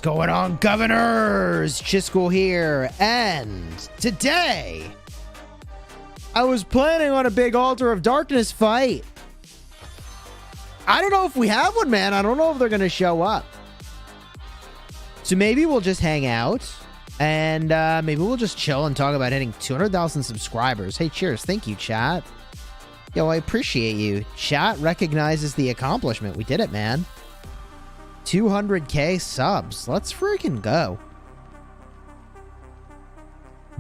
going on, governors? Chisgule here, and today I was planning on a big Altar of Darkness fight. I don't know if we have one, man. I don't know if they're gonna show up. So maybe we'll just hang out, and maybe we'll just chill and talk about hitting 200,000 subscribers. Hey, cheers. Thank you, chat. Yo, I appreciate you. Chat recognizes the accomplishment. We did it, man. 200K subs. Let's freaking go.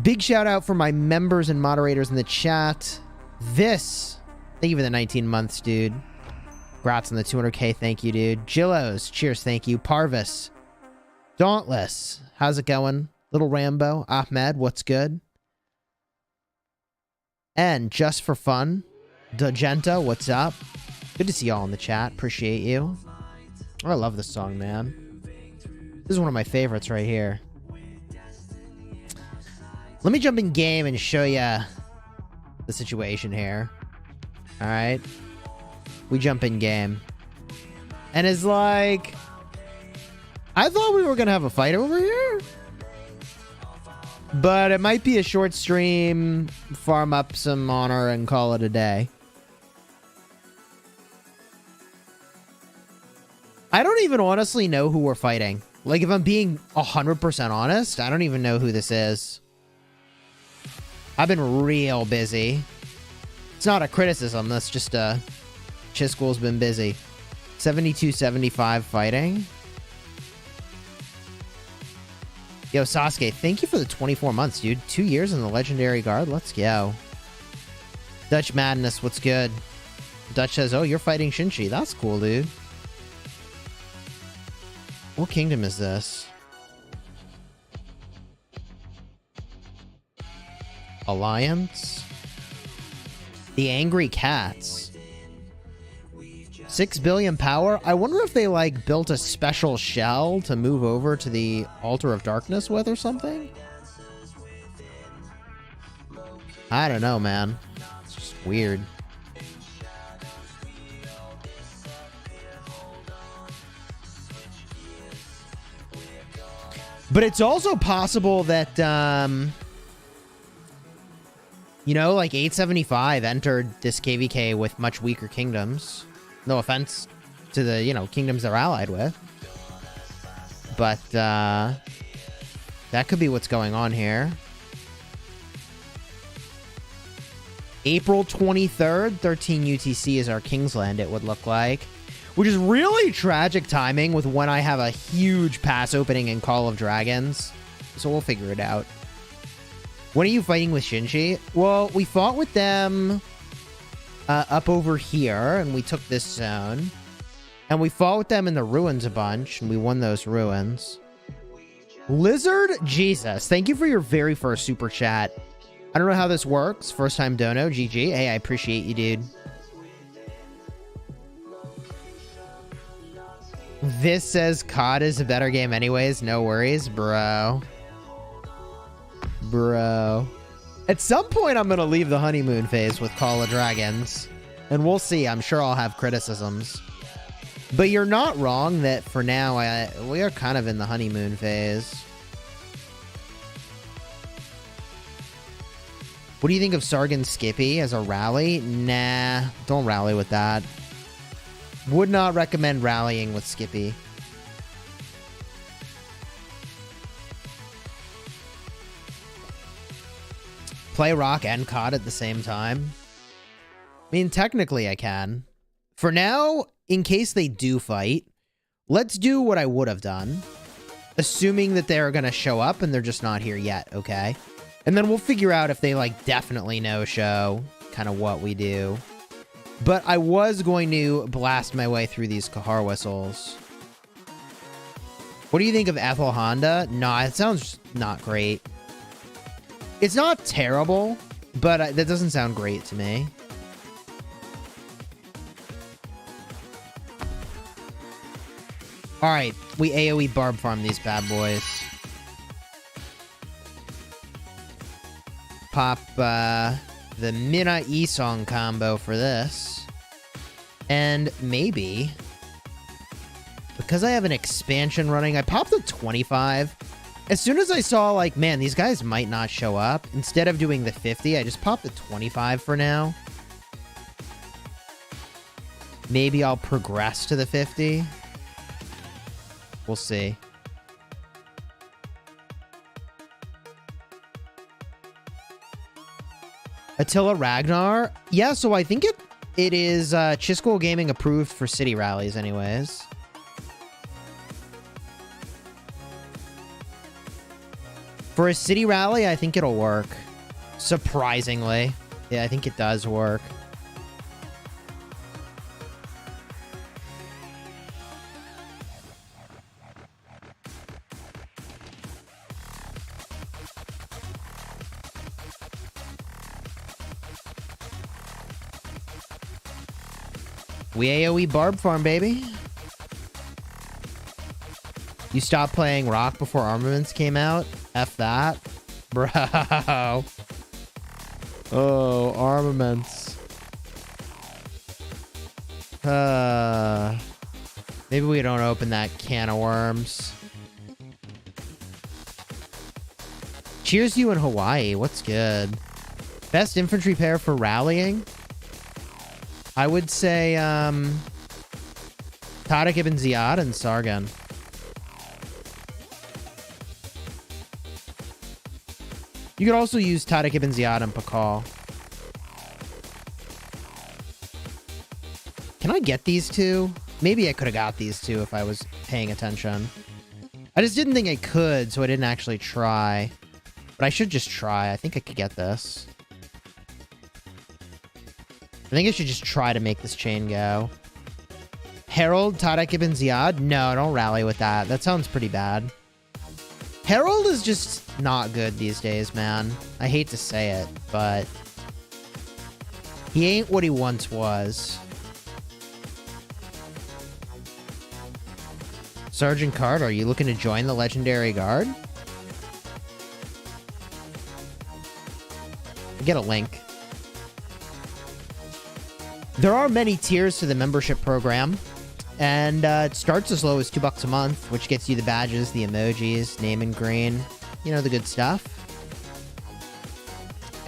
Big shout out for my members and moderators in the chat. Thank you for the 19 months, dude. Congrats on the 200K. Thank you, dude. Jillos, cheers. Thank you. Parvis. Dauntless. How's it going? Little Rambo. Ahmed, what's good? And just for fun, Dagenta, what's up? Good to see y'all in the chat. Appreciate you. I love this song, man. This is one of my favorites right here. Let me jump in game and show you the situation here. Alright. We jump in game. And it's like, I thought we were going to have a fight over here. But it might be a short stream, farm up some honor, and call it a day. I don't even honestly know who we're fighting. Like, if I'm being 100% honest, I don't even know who this is. I've been real busy. It's not a criticism. That's just Chisgule's been busy. 72-75 fighting. Yo, Sasuke, thank you for the 24 months, dude. 2 years in the Legendary Guard. Let's go. Dutch Madness, what's good? Dutch says, oh, you're fighting Shinchi. That's cool, dude. What kingdom is this? Alliance? The Angry Cats. 6 billion power? I wonder if they, like, built a special shell to move over to the Altar of Darkness with or something? I don't know, man. It's just weird. But it's also possible that, you know, like 875 entered this KvK with much weaker kingdoms. No offense to the, you know, kingdoms they're allied with. But, that could be what's going on here. April 23rd, 13 UTC is our Kingsland, it would look like. Which is really tragic timing with when I have a huge pass opening in Call of Dragons. So we'll figure it out. When are you fighting with Shinchi? Well, we fought with them up over here, and we took this zone. And we fought with them in the ruins a bunch, and we won those ruins. Lizard Jesus, thank you for your very first super chat. I don't know how this works. First time dono, GG. Hey, I appreciate you, dude. This says COD is a better game anyways. No worries, bro. Bro. At some point, I'm going to leave the honeymoon phase with Call of Dragons. And we'll see. I'm sure I'll have criticisms. But you're not wrong that for now, we are kind of in the honeymoon phase. What do you think of Sargon Skippy as a rally? Nah, don't rally with that. Would not recommend rallying with Skippy. Play Rock and COD at the same time? I mean, technically I can. For now, in case they do fight, let's do what I would have done. Assuming that they're going to show up and they're just not here yet, okay? And then we'll figure out if they, like, definitely no-show, kind of what we do. But I was going to blast my way through these Kahar whistles. What do you think of Ethel Honda? Nah, it sounds not great. It's not terrible, but that doesn't sound great to me. Alright, we AoE barb farm these bad boys. Pop, the Mina E-Song combo for this. And maybe a because I have an expansion running, I popped a 25. As soon as I saw, like, man, these guys might not show up, instead of doing the 50, I just popped the 25 for now. Maybe I'll progress to the 50. We'll see. Attila Ragnar? Yeah, so I think it is Chisgule Gaming approved for city rallies anyways. For a city rally, I think it'll work. Surprisingly. Yeah, I think it does work. We AoE Barb Farm, baby. You stopped playing Rock before Armaments came out? F that. Bro. Oh, Armaments. Maybe we don't open that can of worms. Cheers to you in Hawaii. What's good? Best infantry pair for rallying? I would say, Tariq ibn Ziyad and Sargon. You could also use Tariq ibn Ziyad and Pakal. Can I get these two? Maybe I could have got these two if I was paying attention. I just didn't think I could, so I didn't actually try. But I should just try. I think I could get this. I think I should just try to make this chain go. Herald, Tariq ibn Ziyad? No, don't rally with that. That sounds pretty bad. Herald is just not good these days, man. I hate to say it, but he ain't what he once was. Sergeant Carter, are you looking to join the Legendary Guard? Get a link. There are many tiers to the membership program, and it starts as low as $2 a month, which gets you the badges, the emojis, name and green, you know, the good stuff.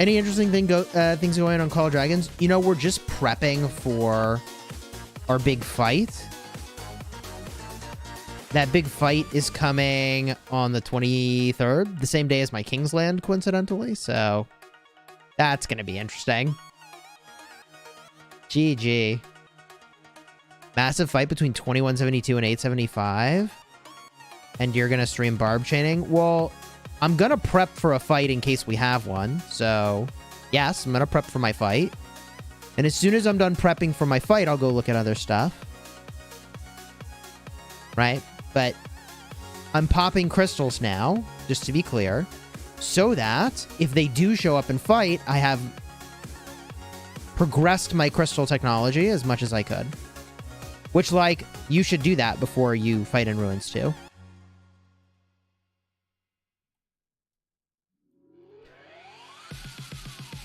Any interesting things going on Call of Dragons? You know, we're just prepping for our big fight. That big fight is coming on the 23rd, the same day as my Kingsland, coincidentally, so that's going to be interesting. GG. Massive fight between 2172 and 875. And you're going to stream barb chaining? Well, I'm going to prep for a fight in case we have one. So, yes, I'm going to prep for my fight. And as soon as I'm done prepping for my fight, I'll go look at other stuff. Right? But I'm popping crystals now, just to be clear, so that if they do show up and fight, I have progressed my crystal technology as much as I could. Which, like, you should do that before you fight in Ruins too.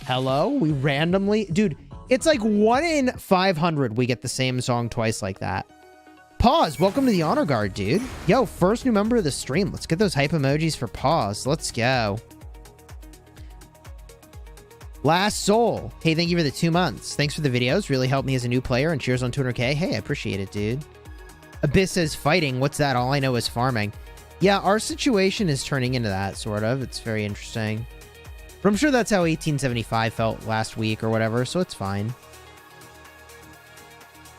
Hello? We randomly... Dude, it's like 1 in 500 we get the same song twice like that. Pause, welcome to the Honor Guard, dude. Yo, first new member of the stream. Let's get those hype emojis for Pause. Let's go. Last Soul. Hey, thank you for the 2 months. Thanks for the videos. Really helped me as a new player, and cheers on 200k. Hey, I appreciate it, dude. Abyss says fighting. What's that? All I know is farming. Yeah, our situation is turning into that, sort of. It's very interesting. But I'm sure that's how 1875 felt last week or whatever, so it's fine.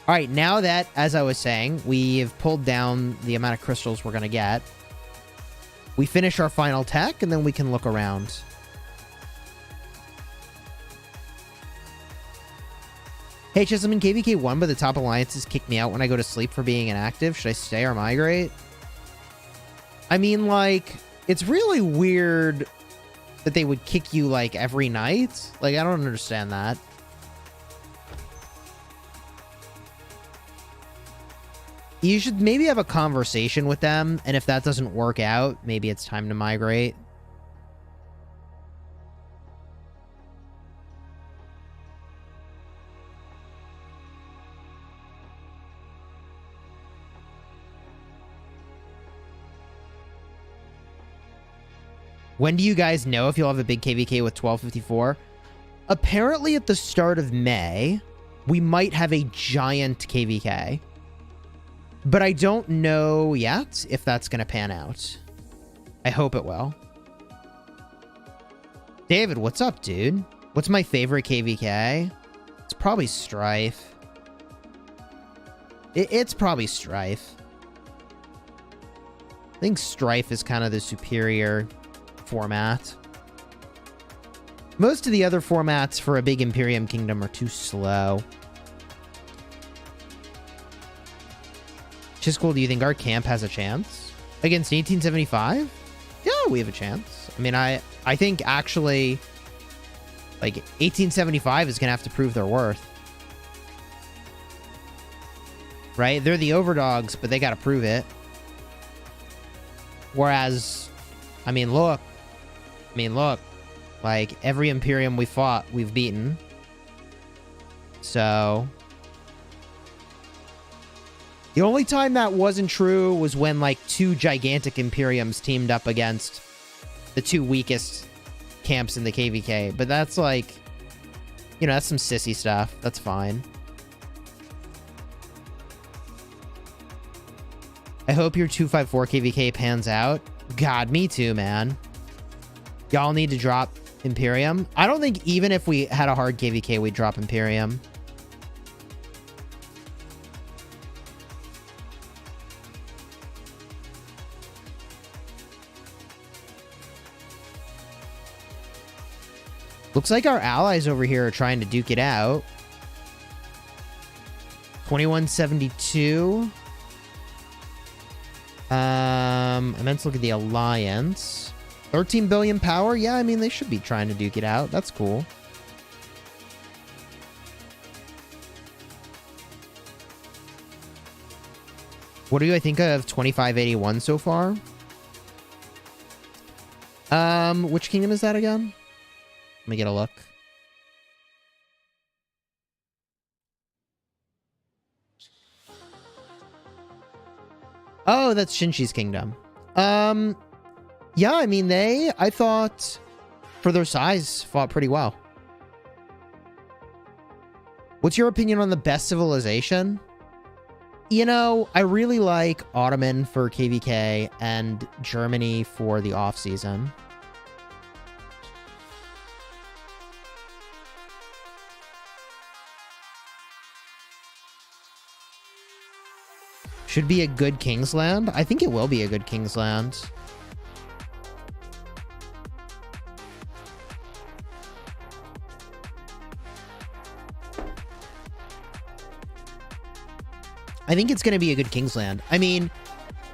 All right, now that, as I was saying, we've pulled down the amount of crystals we're going to get, we finish our final tech, and then we can look around. Hey, Chisholm, KvK won, but the top alliances kick me out when I go to sleep for being inactive. Should I stay or migrate? I mean, like, it's really weird that they would kick you, like, every night. Like, I don't understand that. You should maybe have a conversation with them, and if that doesn't work out, maybe it's time to migrate. When do you guys know if you'll have a big KvK with 1254? Apparently at the start of May, we might have a giant KvK. But I don't know yet if that's going to pan out. I hope it will. David, what's up, dude? What's my favorite KvK? It's probably Strife. It's probably Strife. I think Strife is kind of the superior format. Most of the other formats for a big Imperium Kingdom are too slow. Chisgule, do you think our camp has a chance against 1875? Yeah, we have a chance. I mean, I think actually, like, 1875 is going to have to prove their worth. Right? They're the overdogs, but they got to prove it. Whereas, I mean, look. Like, every Imperium we fought, we've beaten. So... the only time that wasn't true was when, like, 2 gigantic Imperiums teamed up against the 2 weakest camps in the KvK. But that's, like... you know, that's some sissy stuff. That's fine. I hope your 254 KvK pans out. God, me too, man. Y'all need to drop Imperium. I don't think even if we had a hard KvK, we'd drop Imperium. Looks like our allies over here are trying to duke it out. 2172. I meant to look at the alliance. 13 billion power? Yeah, I mean, they should be trying to duke it out. That's cool. What do I think of 2581 so far? Which kingdom is that again? Let me get a look. Oh, that's Shinchi's kingdom. Yeah, I mean, I thought, for their size, fought pretty well. What's your opinion on the best civilization? You know, I really like Ottoman for KvK and Germany for the off-season. Should be a good Kingsland. I think it will be a good Kingsland. I think it's going to be a good Kingsland. I mean,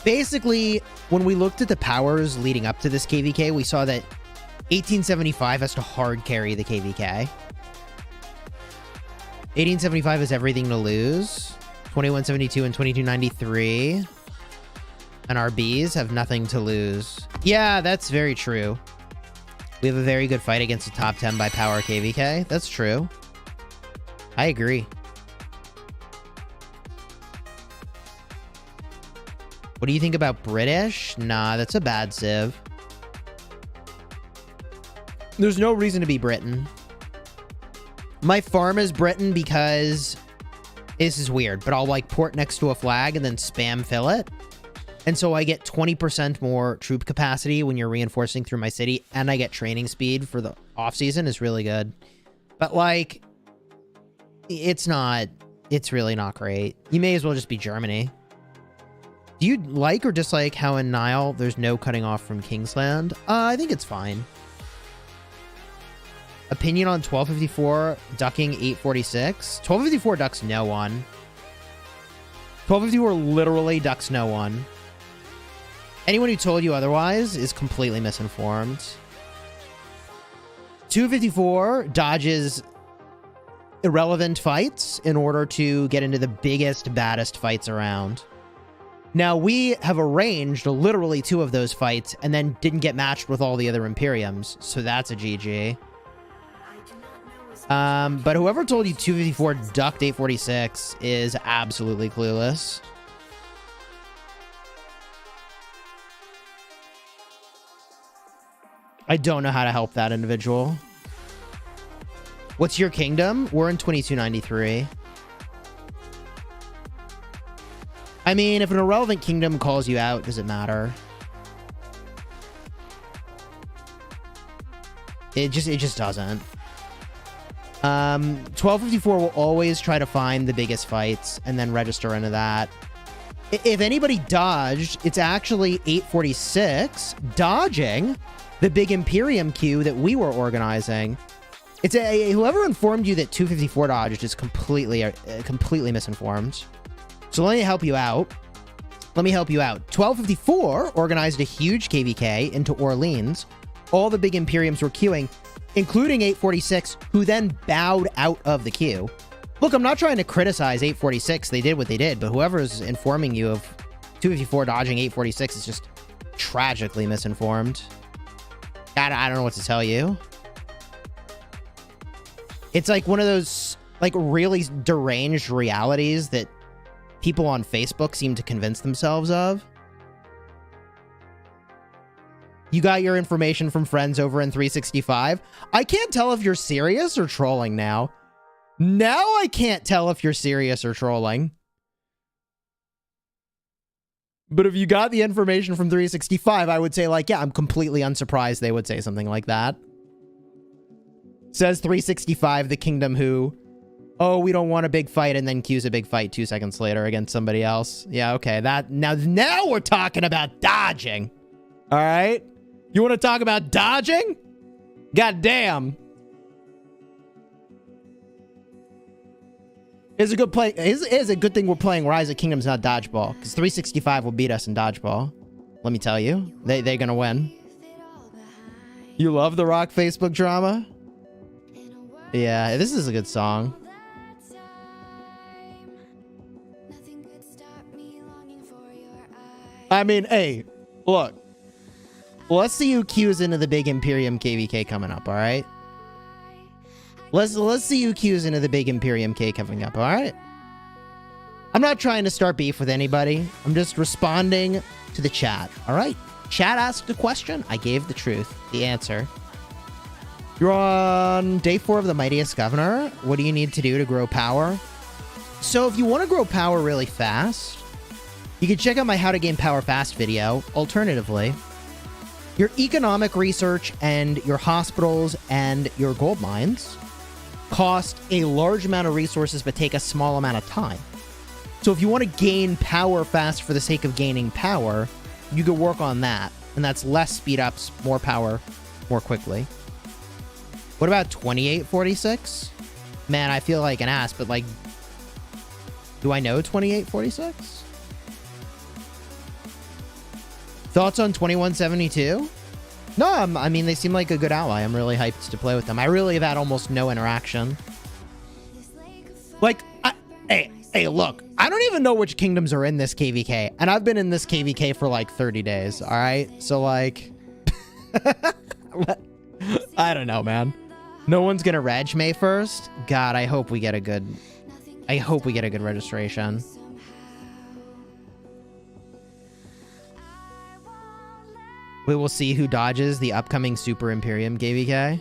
basically, when we looked at the powers leading up to this KvK, we saw that 1875 has to hard carry the KvK. 1875 has everything to lose. 2172 and 2293. And our Bs have nothing to lose. Yeah, that's very true. We have a very good fight against a top 10 by power KvK. That's true. I agree. What do you think about British? Nah, that's a bad civ. There's no reason to be Britain. My farm is Britain because... this is weird, but I'll like port next to a flag and then spam fill it. And so I get 20% more troop capacity when you're reinforcing through my city, and I get training speed for the off-season is really good. But like, it's really not great. You may as well just be Germany. Do you like or dislike how in Nile there's no cutting off from Kingsland? I think it's fine. Opinion on 1254 ducking 846? 1254 ducks no one. 1254 literally ducks no one. Anyone who told you otherwise is completely misinformed. 254 dodges irrelevant fights in order to get into the biggest, baddest fights around. Now, we have arranged literally 2 of those fights and then didn't get matched with all the other Imperiums, so that's a GG. But whoever told you 254 ducked 846 is absolutely clueless. I don't know how to help that individual. What's your kingdom? We're in 2293. I mean, if an irrelevant kingdom calls you out, does it matter? It just doesn't. 1254 will always try to find the biggest fights and then register into that. If anybody dodged, it's actually 846 dodging the big Imperium queue that we were organizing. It's whoever informed you that 254 dodged is completely misinformed. So let me help you out. 1254 organized a huge KvK into Orleans. All the big Imperiums were queuing, including 846, who then bowed out of the queue. Look, I'm not trying to criticize 846. They did what they did, but whoever's informing you of 254 dodging 846 is just tragically misinformed. I don't know what to tell you. It's like one of those, like, really deranged realities that people on Facebook seem to convince themselves of. You got your information from friends over in 365. I can't tell if you're serious or trolling now. Now I can't tell if you're serious or trolling. But if you got the information from 365, I would say, like, yeah, I'm completely unsurprised they would say something like that. Says 365, the kingdom who, oh, we don't want a big fight, and then cues a big fight 2 seconds later against somebody else. Yeah, okay. Now we're talking about dodging. All right? You want to talk about dodging? God damn. It's a good play. It's a good thing we're playing Rise of Kingdoms, not Dodgeball, because 365 will beat us in Dodgeball. Let me tell you, they're gonna win. You love the Rock Facebook drama? Yeah, this is a good song. I mean, hey, look. Let's see who queues into the big Imperium KvK coming up, all right? Let's see who queues into the big Imperium K coming up, all right? I'm not trying to start beef with anybody. I'm just responding to the chat, all right? Chat asked a question. I gave the truth, the answer. You're on day 4 of the Mightiest Governor. What do you need to do to grow power? So if you want to grow power really fast, you can check out my How to Gain Power Fast video. Alternatively, your economic research and your hospitals and your gold mines cost a large amount of resources but take a small amount of time. So if you want to gain power fast for the sake of gaining power, you could work on that. And that's less speed ups, more power, more quickly. What about 2846? Man, I feel like an ass, but like, do I know 2846? Thoughts on 2172? No, I mean, they seem like a good ally. I'm really hyped to play with them. I really have had almost no interaction. Like, hey, look. I don't even know which kingdoms are in this KvK. And I've been in this KvK for like 30 days, all right? So, like... I don't know, man. No one's gonna reg May 1st? God, I hope we get a good... registration. We will see who dodges the upcoming Super Imperium KvK.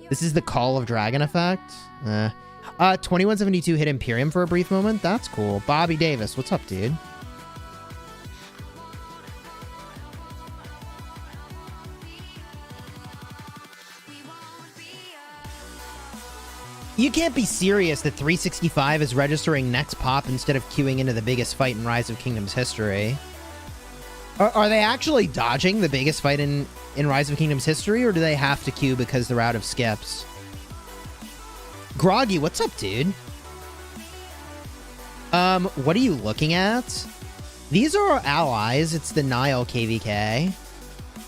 This is the Call of Dragon effect. 2172 hit Imperium for a brief moment. That's cool. Bobby Davis, what's up, dude? You can't be serious that 365 is registering next pop instead of queuing into the biggest fight in Rise of Kingdoms history. Are they actually dodging the biggest fight in Rise of Kingdoms history, or do they have to queue because they're out of skips? Groggy, what's up, dude? What are you looking at? These are our allies. It's the Nile KvK.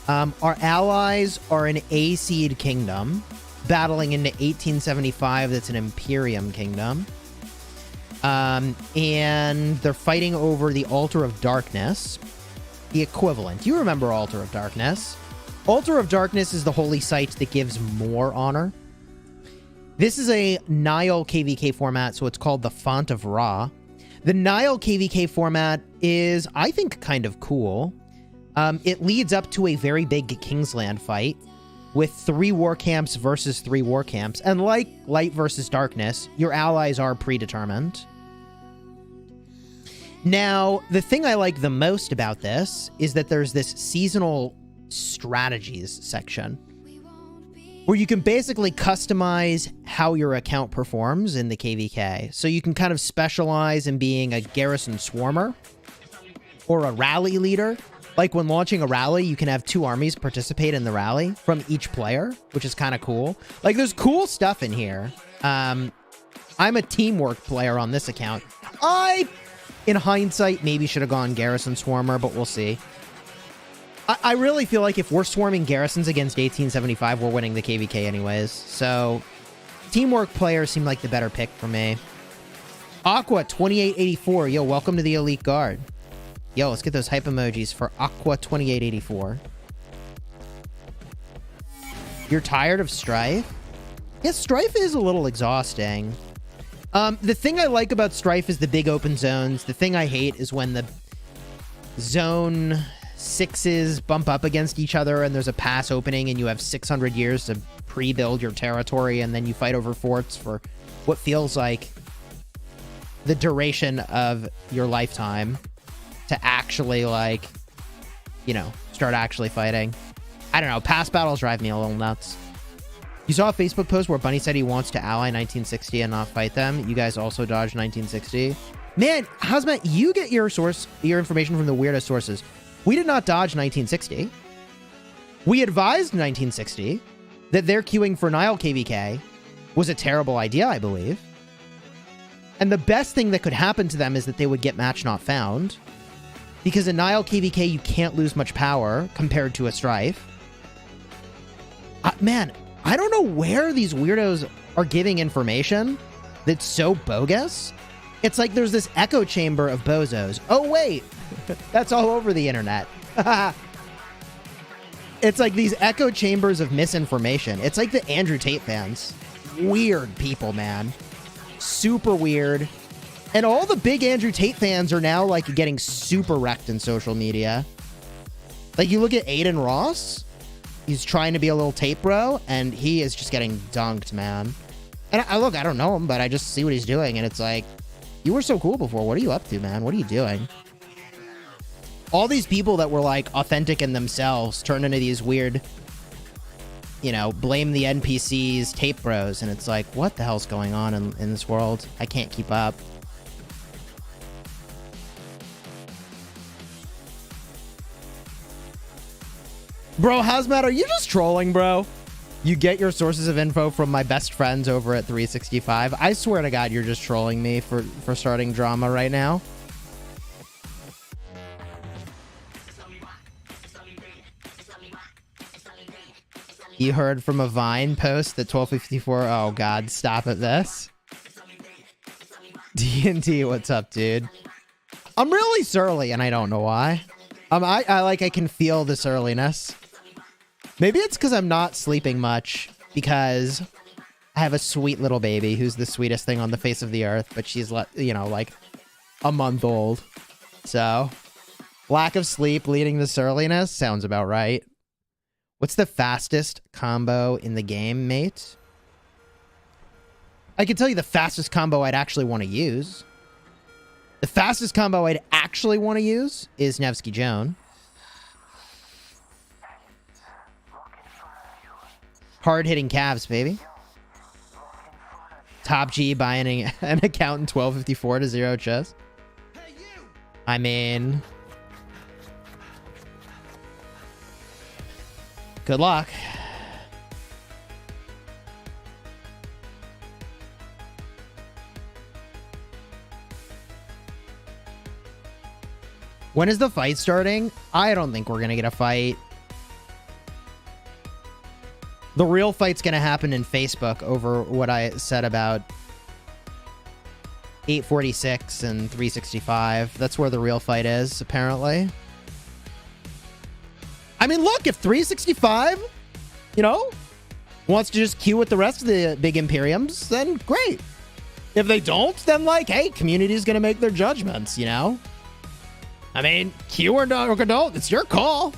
Our allies are an A-seed kingdom battling into 1875. That's an Imperium kingdom. And they're fighting over the Altar of Darkness. The equivalent. You remember Altar of Darkness. Altar of Darkness is the holy site that gives more honor. This is a Nile KvK format, so it's called the Font of Ra. The Nile KvK format is, I think, kind of cool. It leads up to a very big Kingsland fight with 3 war camps versus 3 war camps. And like Light versus Darkness, your allies are predetermined. Now, the thing I like the most about this is that there's this seasonal strategies section where you can basically customize how your account performs in the KvK. So you can kind of specialize in being a garrison swarmer or a rally leader. Like when launching a rally, you can have 2 armies participate in the rally from each player, which is kind of cool. Like there's cool stuff in here. I'm a teamwork player on this account. In hindsight, maybe should have gone Garrison Swarmer, but we'll see. I really feel like if we're swarming garrisons against 1875, we're winning the KvK anyways. So, teamwork players seem like the better pick for me. Aqua 2884, yo, welcome to the Elite Guard. Yo, let's get those hype emojis for Aqua 2884. You're tired of Strife? Yeah, Strife is a little exhausting. The thing I like about Strife is the big open zones. The thing I hate is when the zone 6s bump up against each other and there's a pass opening and you have 600 years to pre-build your territory and then you fight over forts for what feels like the duration of your lifetime to actually, like, you know, start actually fighting. I don't know. Past battles drive me a little nuts. You saw a Facebook post where Bunny said he wants to ally 1960 and not fight them. You guys also dodged 1960. Man, Hazmat, you get your information from the weirdest sources. We did not dodge 1960. We advised 1960 that their queuing for Nile KvK was a terrible idea, I believe. And the best thing that could happen to them is that they would get match not found. Because in Nile KvK, you can't lose much power compared to a Strife. Man, I don't know where these weirdos are giving information that's so bogus. It's like there's this echo chamber of bozos. Oh, wait. That's all over the internet. It's like these echo chambers of misinformation. It's like the Andrew Tate fans. Weird people, man. Super weird. And all the big Andrew Tate fans are now, like, getting super wrecked in social media. Like, you look at Aiden Ross. He's trying to be a little Tate bro, and he is just getting dunked, man. And I don't know him, but I just see what he's doing, and it's like, you were so cool before. What are you up to, man? What are you doing? All these people that were, like, authentic in themselves turned into these weird, you know, blame the NPCs, Tate bros, and it's like, what the hell's going on in this world? I can't keep up. Bro, Hazmat, are you just trolling, bro? You get your sources of info from my best friends over at 365. I swear to God, you're just trolling me for starting drama right now. You heard from a Vine post that 1254... Oh, God, stop at this. D&T, what's up, dude? I'm really surly, and I don't know why. I can feel the surliness. Maybe it's because I'm not sleeping much, because I have a sweet little baby who's the sweetest thing on the face of the earth, but she's, you know, like a month old. So, lack of sleep leading to surliness sounds about right. What's the fastest combo in the game, mate? I can tell you the fastest combo I'd actually want to use. The fastest combo I'd actually want to use is Nevsky Joan. Hard-hitting calves, baby. Top G buying an account in 1254 to 0 chess. I mean... Good luck. When is the fight starting? I don't think we're going to get a fight. The real fight's going to happen in Facebook over what I said about 846 and 365. That's where the real fight is, apparently. I mean, look, if 365, you know, wants to just queue with the rest of the big Imperiums, then great. If they don't, then, like, hey, community's going to make their judgments, you know? I mean, Q or don't, it's your call.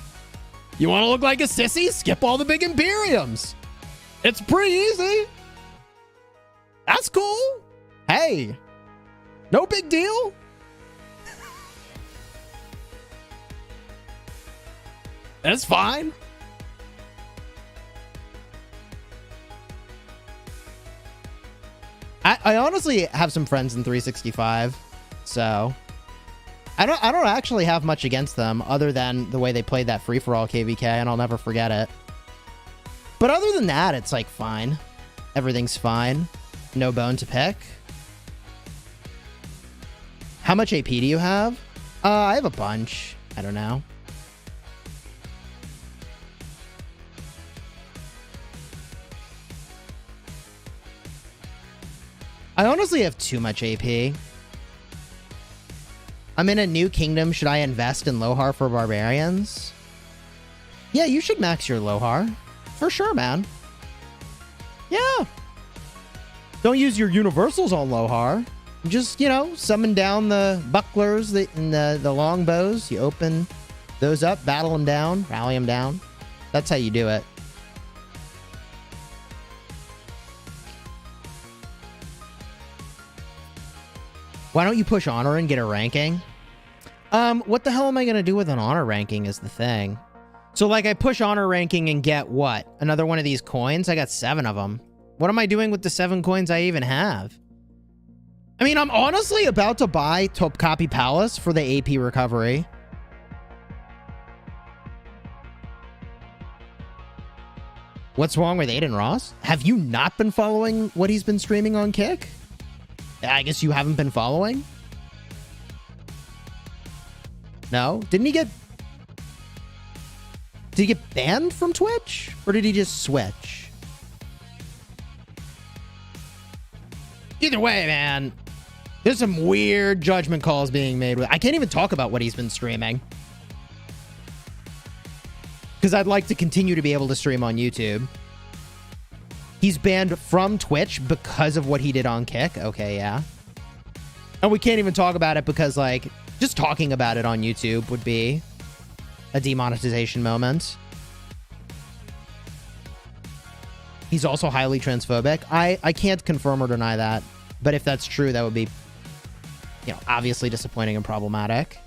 You want to look like a sissy? Skip all the big Imperiums. It's pretty easy. That's cool. Hey, no big deal. That's fine. I honestly have some friends in 365, so I don't actually have much against them other than the way they played that free-for-all KvK, and I'll never forget it. But other than that, it's like fine. Everything's fine. No bone to pick. How much AP do you have? I have a bunch. I don't know. I honestly have too much AP. I'm in a new kingdom. Should I invest in Lohar for barbarians? Yeah, you should max your Lohar. For sure, man. Yeah. Don't use your universals on Lohar. Just, you know, summon down the bucklers and the longbows. You open those up, battle them down, rally them down. That's how you do it. Why don't you push honor and get a ranking? What the hell am I going to do with an honor ranking is the thing. So, like, I push honor ranking and get what? Another one of these coins? I got 7 of them. What am I doing with the 7 coins I even have? I mean, I'm honestly about to buy Top Copy Palace for the AP recovery. What's wrong with Aiden Ross? Have you not been following what he's been streaming on Kick? I guess you haven't been following? No? Did he get banned from Twitch? Or did he just switch? Either way, man. There's some weird judgment calls being made. I can't even talk about what he's been streaming. Because I'd like to continue to be able to stream on YouTube. He's banned from Twitch because of what he did on Kick. Okay, yeah. And we can't even talk about it because, like, just talking about it on YouTube would be a demonetization moment. He's also highly transphobic. I can't confirm or deny that. But if that's true, that would be, you know, obviously disappointing and problematic.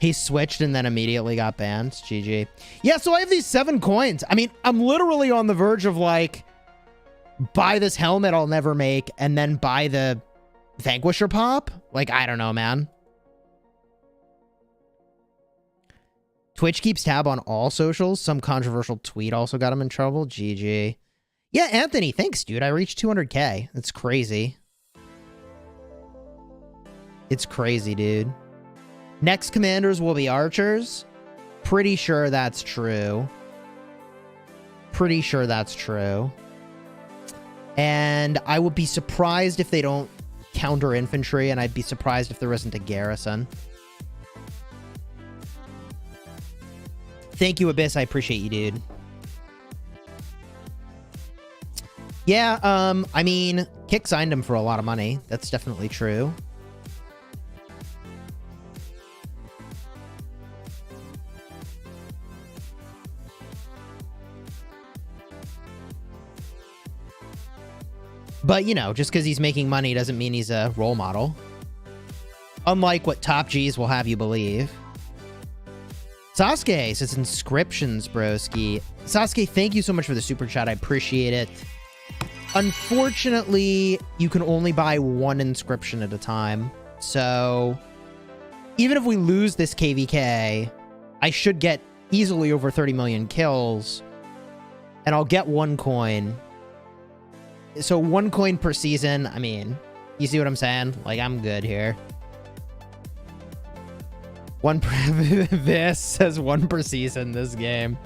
He switched and then immediately got banned. GG. Yeah, so I have these 7 coins. I mean, I'm literally on the verge of, like, buy this helmet I'll never make and then buy the Vanquisher pop. Like, I don't know, man. Twitch keeps tab on all socials. Some controversial tweet also got him in trouble. GG. Yeah, Anthony, thanks, dude. I reached 200K. That's crazy. It's crazy, dude. Next commanders will be archers. Pretty sure that's true. Pretty sure that's true. And I would be surprised if they don't counter infantry, and I'd be surprised if there isn't a garrison. Thank you, Abyss. I appreciate you, dude. Yeah, I mean, Kick signed him for a lot of money. That's definitely true. But, you know, just because he's making money doesn't mean he's a role model. Unlike what top G's will have you believe. Sasuke says inscriptions, broski. Sasuke, thank you so much for the super chat. I appreciate it. Unfortunately, you can only buy 1 inscription at a time. So, even if we lose this KvK, I should get easily over 30 million kills. And I'll get 1 coin. So 1 coin per season. I mean, you see what I'm saying? Like, I'm good here. This says 1 per season, this game.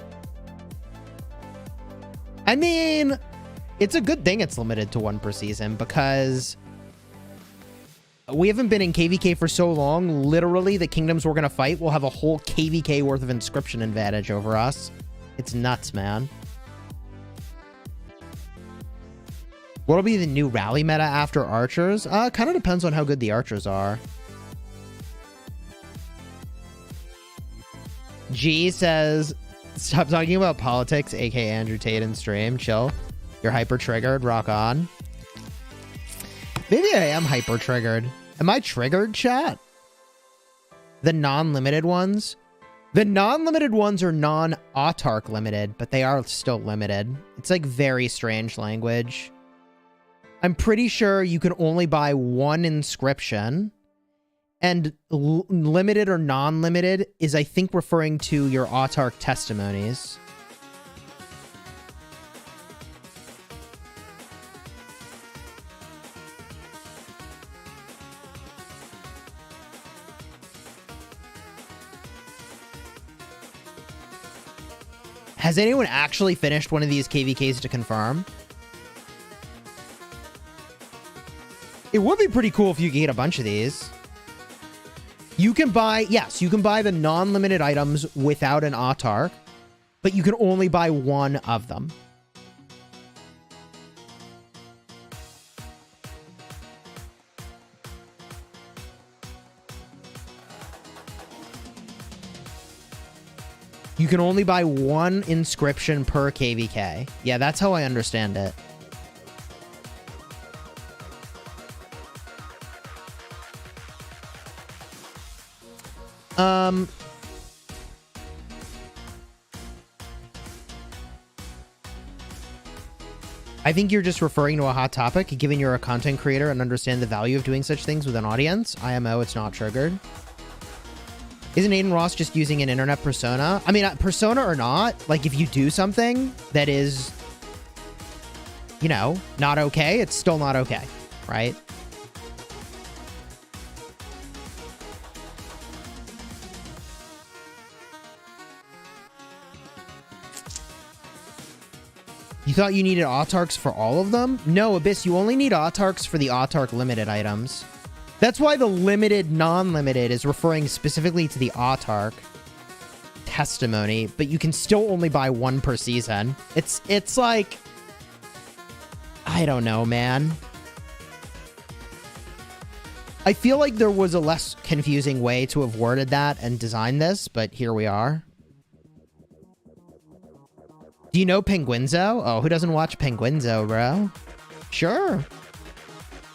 I mean, it's a good thing it's limited to 1 per season because we haven't been in KvK for so long. Literally, the kingdoms we're going to fight will have a whole KvK worth of inscription advantage over us. It's nuts, man. What'll be the new rally meta after archers? Kind of depends on how good the archers are. G says, stop talking about politics, aka Andrew Tate in stream. Chill. You're hyper triggered. Rock on. Maybe I am hyper triggered. Am I triggered, chat? The non-limited ones? The non-limited ones are non-autark limited, but they are still limited. It's like very strange language. I'm pretty sure you can only buy one inscription, and limited or non-limited is, I think, referring to your autark testimonies. Has anyone actually finished one of these KvKs to confirm? It would be pretty cool if you could get a bunch of these. You can buy, yes, you can buy the non-limited items without an autark, but you can only buy one of them. You can only buy one inscription per KvK. Yeah, that's how I understand it. I think you're just referring to a hot topic, given you're a content creator and understand the value of doing such things with an audience. IMO, it's not triggered. Isn't Aiden Ross just using an internet persona? I mean, persona or not, like if you do something that is, you know, not okay, it's still not okay, right? You thought you needed autarks for all of them? No, Abyss, you only need autarks for the autark limited items. That's why the limited, non-limited is referring specifically to the autark testimony, but you can still only buy one per season. It's like, I don't know, man. I feel like there was a less confusing way to have worded that and designed this, but here we are. Do you know Penguinzo? Oh, who doesn't watch Penguinzo, bro? Sure.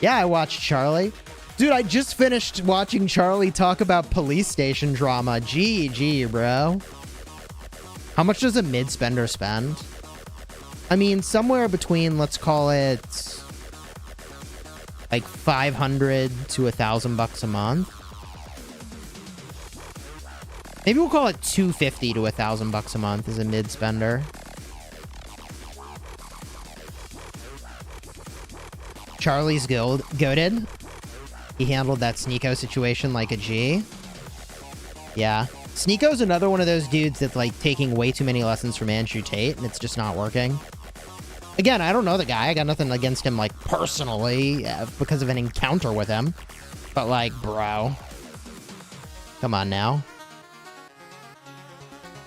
Yeah, I watched Charlie. Dude, I just finished watching Charlie talk about police station drama. GG, bro. How much does a mid-spender spend? I mean, somewhere between, let's call it, like 500 to $1,000 a month. Maybe we'll call it 250 to $1,000 a month as a mid-spender. Charlie's goated. He handled that Sneeko situation like a G. Yeah. Sneeko's another one of those dudes that's like taking way too many lessons from Andrew Tate, and it's just not working. Again, I don't know the guy. I got nothing against him, like, personally, because of an encounter with him. But, like, bro. Come on now.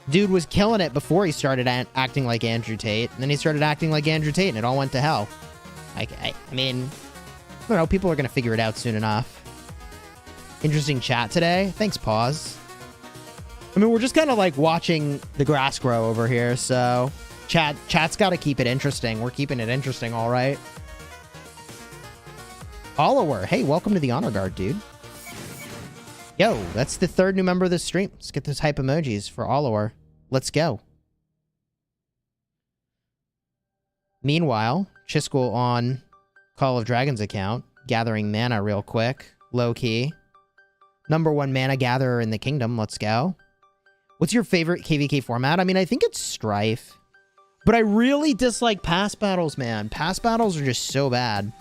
Dude was killing it before he started acting like Andrew Tate, and then he started acting like Andrew Tate, and it all went to hell. Like, I mean, I don't know, people are going to figure it out soon enough. Interesting chat today. Thanks, Pause. I mean, we're just kind of like watching the grass grow over here, so chat's got to keep it interesting. We're keeping it interesting, all right. Oliver, hey, welcome to the Honor Guard, dude. Yo, that's the third new member of the stream. Let's get those hype emojis for Oliver. Let's go. Meanwhile, Chisgule on Call of Dragons account, gathering mana real quick, low key. #1 mana gatherer in the kingdom. Let's go. What's your favorite KvK format? I mean, I think it's Strife, but I really dislike pass battles, man. Pass battles are just so bad.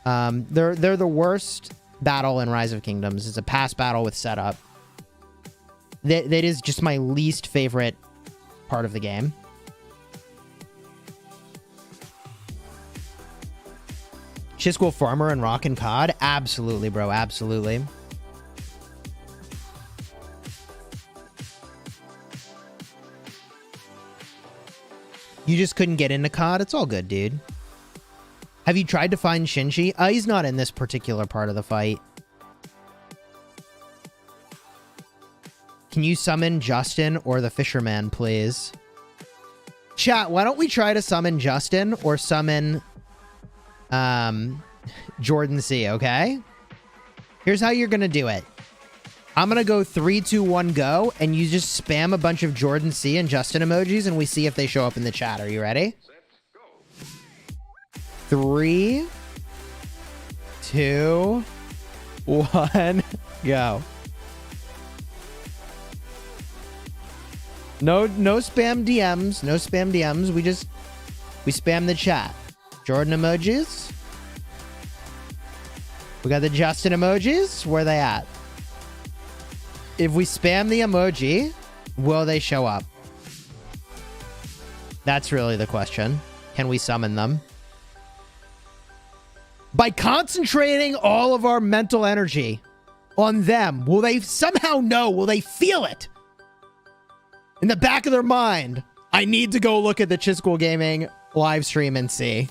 They're the worst battle in Rise of Kingdoms. It's a pass battle with setup. That is just my least favorite part of the game. Chisgule Farmer and Rock and COD? Absolutely, bro. Absolutely. You just couldn't get into COD? It's all good, dude. Have you tried to find Shinchi? He's not in this particular part of the fight. Can you summon Justin or the Fisherman, please? Chat, why don't we try to summon Justin or summon Jordan C, okay? Here's how you're going to do it. I'm going to go 3, 2, 1, go, and you just spam a bunch of Jordan C and Justin emojis, and we see if they show up in the chat. Are you ready? 3, 2, 1, go. No spam DMs. No spam DMs. We spam the chat. Jordan emojis. We got the Justin emojis. Where are they at? If we spam the emoji, will they show up? That's really the question. Can we summon them? By concentrating all of our mental energy on them, will they somehow know? Will they feel it? In the back of their mind, I need to go look at the Chisgule Gaming live stream and see.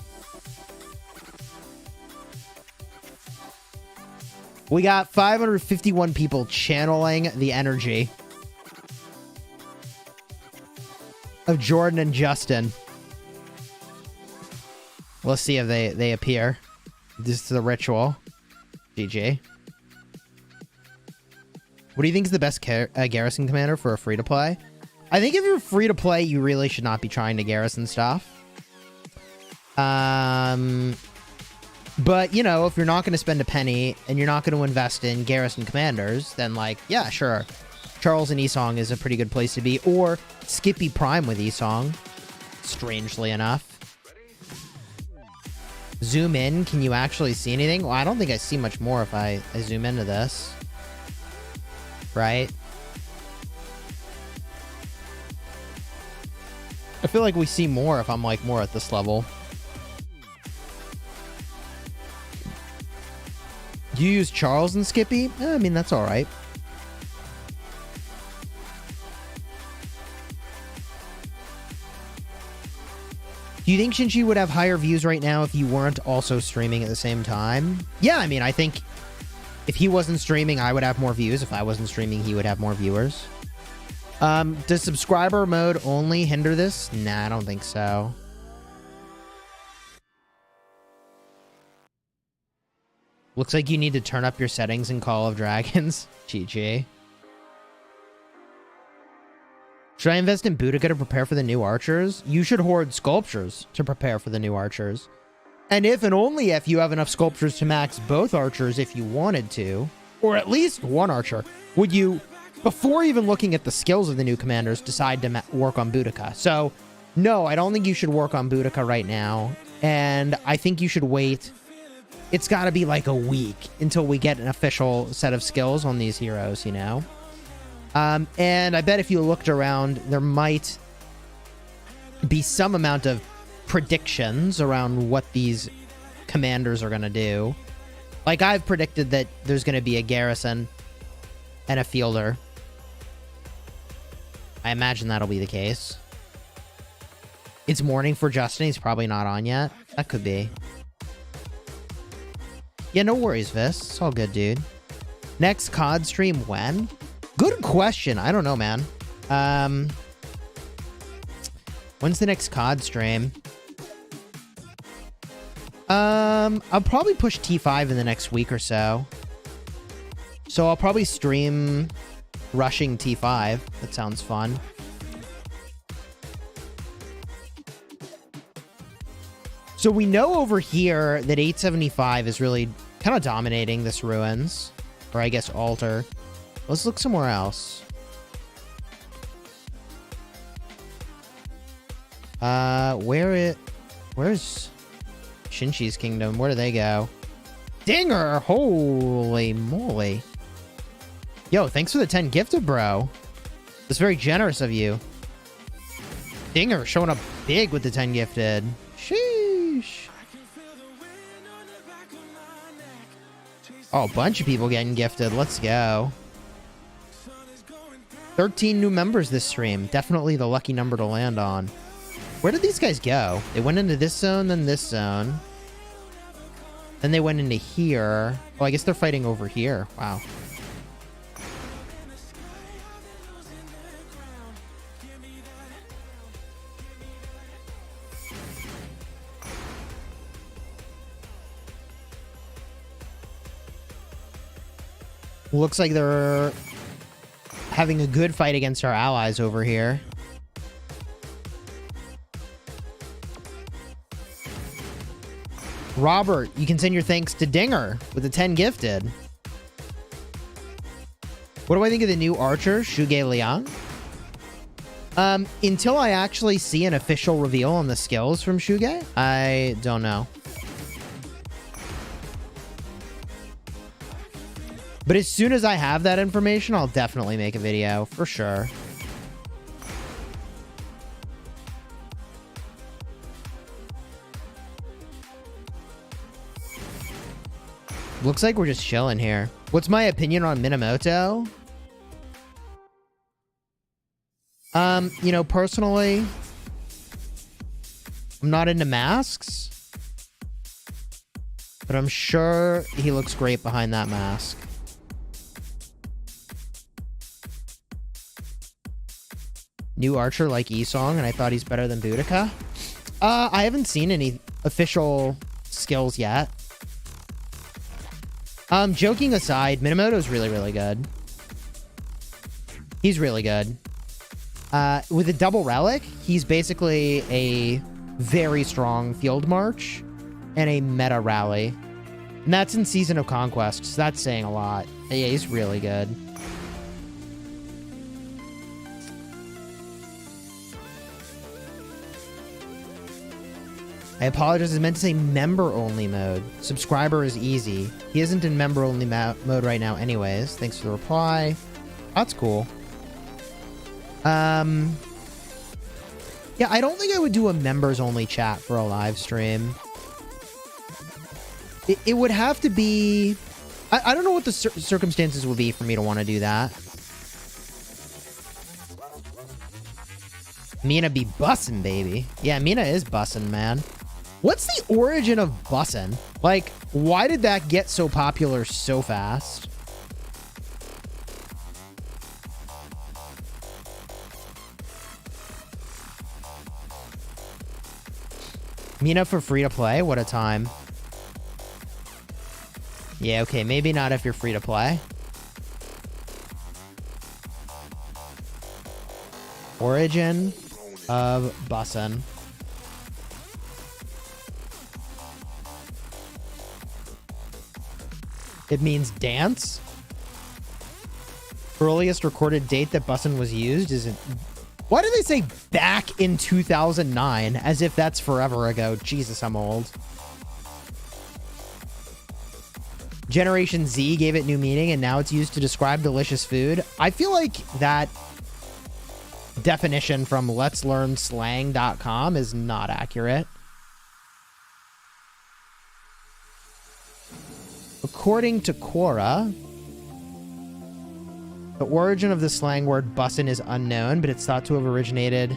We got 551 people channeling the energy of Jordan and Justin. Let's see if they appear. This is the ritual. GG. What do you think is the best garrison commander for a free-to-play? I think if you're free to play, you really should not be trying to garrison stuff. But, you know, if you're not going to spend a penny and you're not going to invest in garrison commanders, then, like, yeah, sure. Charles and Esong is a pretty good place to be. Or Skippy Prime with Esong, strangely enough. Zoom in. Can you actually see anything? Well, I don't think I see much more if I zoom into this. Right? I feel like we see more if I'm, like, more at this level. Do you use Charles and Skippy? I mean, that's all right. Do you think Shinchi would have higher views right now if you weren't also streaming at the same time? Yeah, I mean, I think if he wasn't streaming, I would have more views. If I wasn't streaming, he would have more viewers. Does subscriber mode only hinder this? Nah, I don't think so. Looks like you need to turn up your settings in Call of Dragons. GG. Should I invest in Boudica to prepare for the new archers? You should hoard sculptures to prepare for the new archers. And if and only if you have enough sculptures to max both archers if you wanted to, or at least one archer, would you, before even looking at the skills of the new commanders, decide to work on Boudica. So, no, I don't think you should work on Boudica right now. And I think you should wait. It's got to be like a week until we get an official set of skills on these heroes, you know? And I bet if you looked around, there might be some amount of predictions around what these commanders are going to do. Like, I've predicted that there's going to be a garrison and a fielder. I imagine that'll be the case. It's morning for Justin. He's probably not on yet. That could be. Yeah, no worries, Vis. It's all good, dude. Next COD stream when? Good question. I don't know, man. When's the next COD stream? I'll probably push T5 in the next week or so. So I'll probably stream rushing T5. That sounds fun. So we know over here that 875 is really kind of dominating this ruins. Or I guess altar. Let's look somewhere else. Where's Shinchi's kingdom? Where do they go? Dinger! Holy moly. Yo, thanks for the 10 gifted, bro. That's very generous of you. Dinger showing up big with the 10 gifted. Sheesh. Oh, a bunch of people getting gifted. Let's go. 13 new members this stream. Definitely the lucky number to land on. Where did these guys go? They went into this zone, then this zone. Then they went into here. Oh, I guess they're fighting over here. Wow. Looks like they're having a good fight against our allies over here. Robert, you can send your thanks to Dinger with the 10 gifted. What do I think of the new archer, Shuge Liang? Until I actually see an official reveal on the skills from Shuge, I don't know. But as soon as I have that information, I'll definitely make a video, for sure. Looks like we're just chilling here. What's my opinion on Minamoto? You know, personally, I'm not into masks, but I'm sure he looks great behind that mask. New archer like Esong, and I thought he's better than Boudica. I haven't seen any official skills yet. Joking aside, Minamoto's really, really good. He's really good. With a double relic, he's basically a very strong field march and a meta rally. And that's in Season of Conquest, so that's saying a lot. Yeah, he's really good. I apologize, I meant to say member-only mode. Subscriber is easy. He isn't in member-only mode right now anyways. Thanks for the reply. That's cool. Yeah, I don't think I would do a members-only chat for a live stream. It would have to be... I don't know what the circumstances would be for me to want to do that. Mina be bussin', baby. Yeah, Mina is bussin', man. What's the origin of bussin'? Like, why did that get so popular so fast? Mina for free to play? What a time. Yeah, okay, maybe not if you're free to play. Origin of bussin'. It means dance. Earliest recorded date that bussin' was used is in... Why do they say back in 2009? As if that's forever ago. Jesus, I'm old. Generation Z gave it new meaning and now it's used to describe delicious food. I feel like that definition from letslearnslang.com is not accurate. According to Quora, the origin of the slang word bussin' is unknown, but it's thought to have originated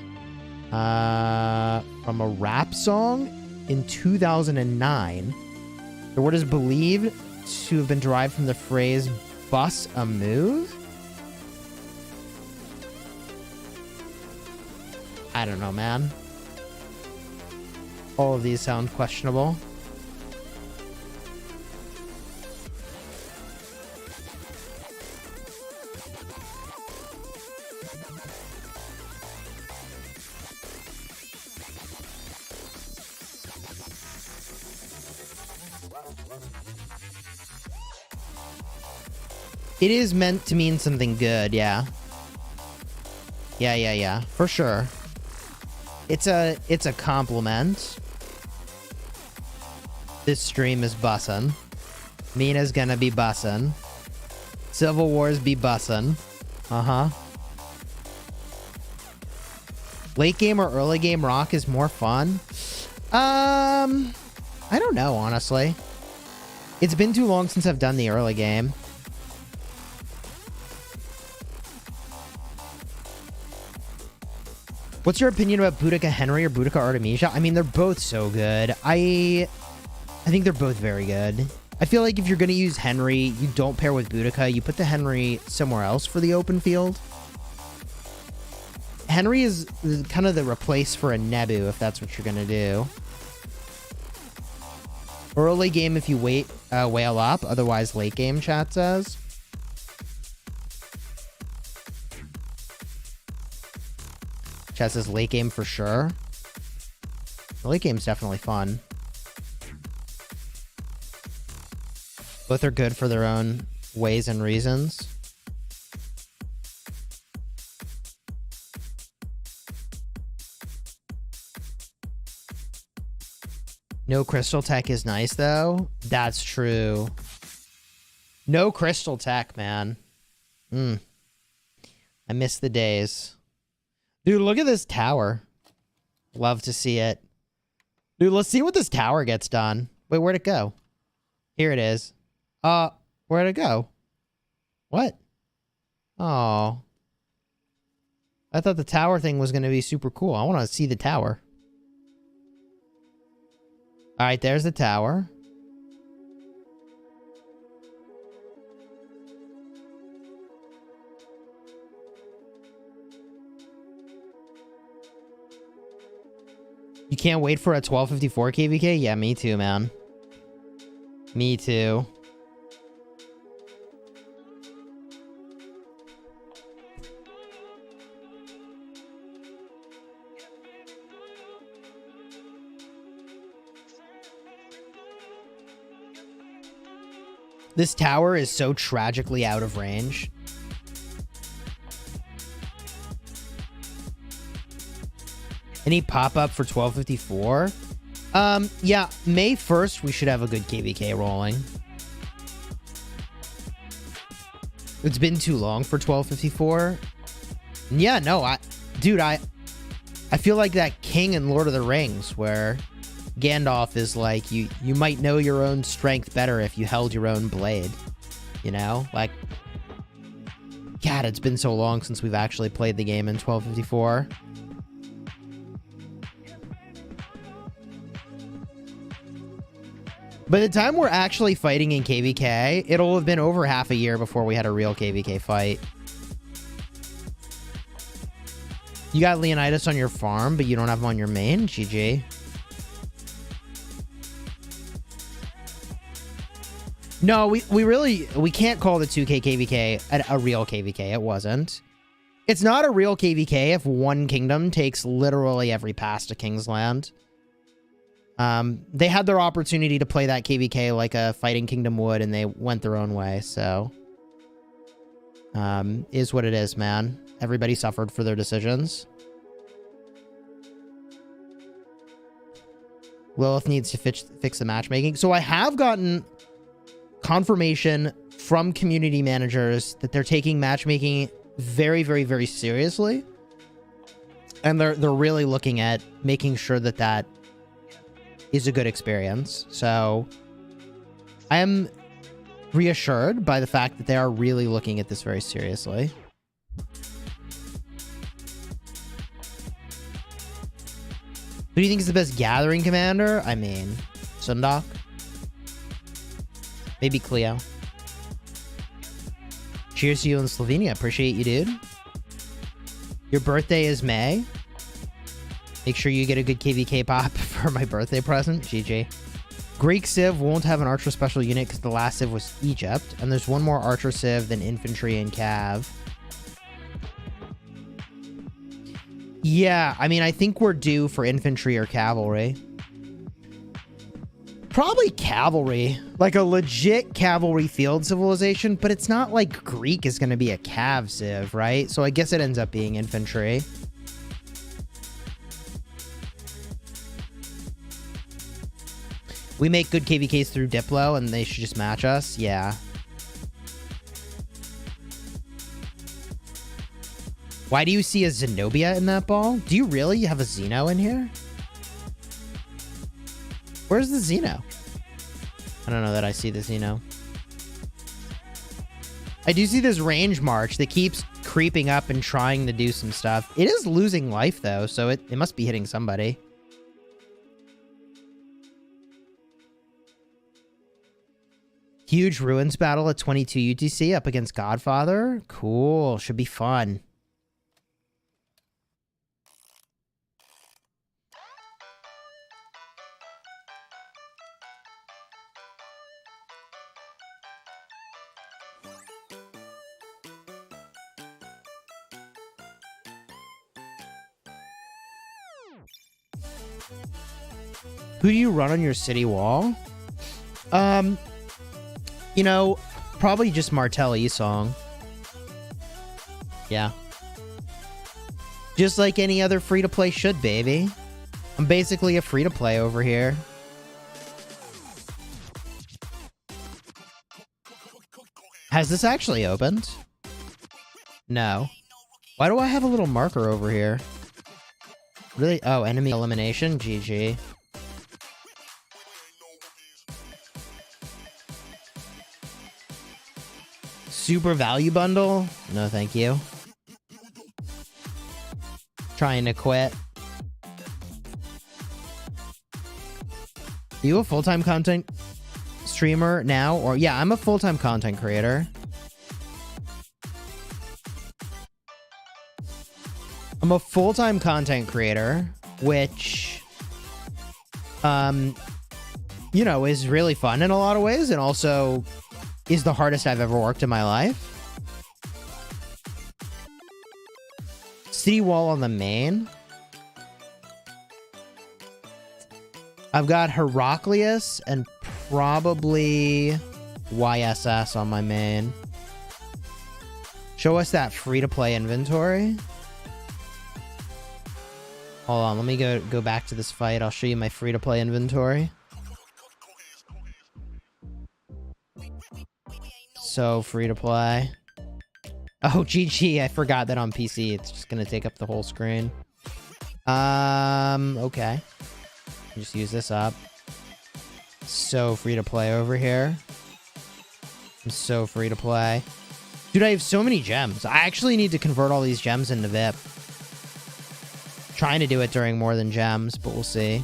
from a rap song in 2009. The word is believed to have been derived from the phrase bus a move. I don't know, man. All of these sound questionable. It is meant to mean something good, yeah. Yeah, for sure. It's a compliment. This stream is bussin'. Mina's gonna be bussin'. Civil Wars be bussin'. Uh-huh. Late game or early game rock is more fun? I don't know, honestly. It's been too long since I've done the early game. What's your opinion about Boudica Henry or Boudica Artemisia? I mean, they're both so good. I I think they're both very good. I feel like if you're going to use Henry, you don't pair with Boudica. You put the Henry somewhere else for the open field. Henry is kind of the replace for a Nebu, if that's what you're going to do. Early game if you whale up. Otherwise, late game, chat says. Chat says late game for sure. The late game's definitely fun. Both are good for their own ways and reasons. No crystal tech is nice, though. That's true. No crystal tech, man. I miss the days. Dude, look at this tower. Love to see it. Dude, let's see what this tower gets done. Wait, where'd it go? Here it is. Where'd it go? What? Oh. I thought the tower thing was going to be super cool. I want to see the tower. All right, there's the tower. You can't wait for a 1254 KvK? Yeah, me too, man. Me too. This tower is so tragically out of range. Any pop-up for 1254? Yeah, May 1st, we should have a good KvK rolling. It's been too long for 1254. Yeah, no, I feel like that king in Lord of the Rings where Gandalf is like, you might know your own strength better if you held your own blade. You know? Like, God, it's been so long since we've actually played the game in 1254. By the time we're actually fighting in KvK, it'll have been over half a year before we had a real KvK fight. You got Leonidas on your farm, but you don't have him on your main? GG. No, we can't call the 2K KvK a real KvK. It wasn't. It's not a real KvK if one kingdom takes literally every pass to Kingsland. They had their opportunity to play that KvK like a fighting kingdom would, and they went their own way, so... is what it is, man. Everybody suffered for their decisions. Lilith needs to fix the matchmaking. So I have gotten confirmation from community managers that they're taking matchmaking very, very, very seriously. And they're really looking at making sure that that is a good experience. So I am reassured by the fact that they are really looking at this very seriously. Who do you think is the best gathering commander? I mean, Sundok. Maybe Cleo. Cheers to you in Slovenia. Appreciate you, dude. Your birthday is May. Make sure you get a good KvK pop for my birthday present. GG. Greek Civ won't have an Archer special unit because the last Civ was Egypt. And there's one more Archer Civ than Infantry and Cav. Yeah, I mean, I think we're due for Infantry or Cavalry. Probably Cavalry. Like a legit Cavalry field civilization, but it's not like Greek is going to be a Cav Civ, right? So I guess it ends up being Infantry. We make good KvKs through Diplo and they should just match us? Yeah. Why do you see a Zenobia in that ball? Do you really have a Xeno in here? Where's the Xeno? I don't know that I see the Xeno. I do see this range march that keeps creeping up and trying to do some stuff. It is losing life, though, so it must be hitting somebody. Huge ruins battle at 22 UTC up against Godfather. Cool. Should be fun. Who do you run on your city wall? You know, probably just Martell E-Song. Yeah. Just like any other free-to-play should, baby. I'm basically a free-to-play over here. Has this actually opened? No. Why do I have a little marker over here? Really? Oh, enemy elimination? GG. Super value bundle? No, thank you. Trying to quit. Are you a full-time content streamer now? Or yeah, I'm a full-time content creator. I'm a full-time content creator, which, you know, is really fun in a lot of ways, and also is the hardest I've ever worked in my life. City wall on the main. I've got Heraclius and probably YSS on my main. Show us that free-to-play inventory. Hold on, let me go back to this fight. I'll show you my free-to-play inventory. So free-to-play. Oh, GG, I forgot that on PC it's just gonna take up the whole screen. Okay. Just use this up. So free-to-play over here. I'm so free-to-play. Dude, I have so many gems. I actually need to convert all these gems into VIP. Trying to do it during more than gems, but we'll see.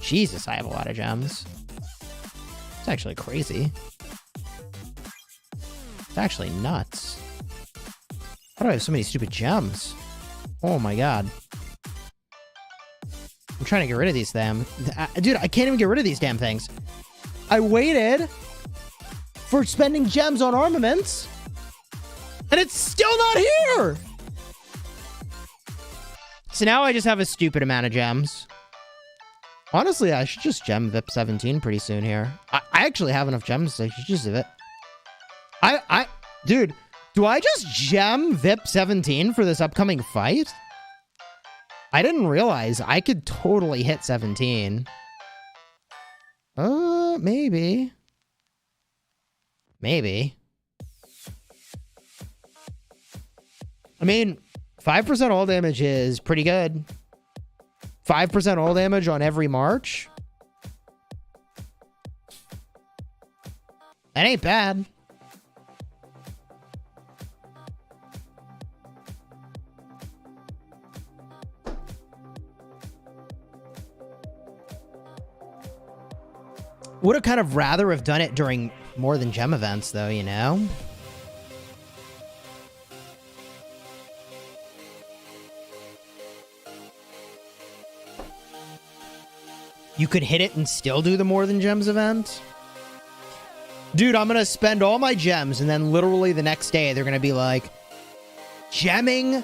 Jesus, I have a lot of gems. It's actually crazy. It's actually nuts. How do I have so many stupid gems? Oh my god. I'm trying to get rid of these damn... Dude, I can't even get rid of these damn things. I waited for spending gems on armaments, and it's still not here! So now I just have a stupid amount of gems. Honestly, I should just gem VIP 17 pretty soon here. I actually have enough gems, so I should just VIP. Dude, do I just gem VIP 17 for this upcoming fight? I didn't realize I could totally hit 17. Maybe. Maybe. I mean, 5% all damage is pretty good. 5% all damage on every march. That ain't bad. Would have kind of rather have done it during more than gem events, though, you know? You could hit it and still do the more than gems event? Dude, I'm gonna spend all my gems, and then literally the next day, they're gonna be like, gemming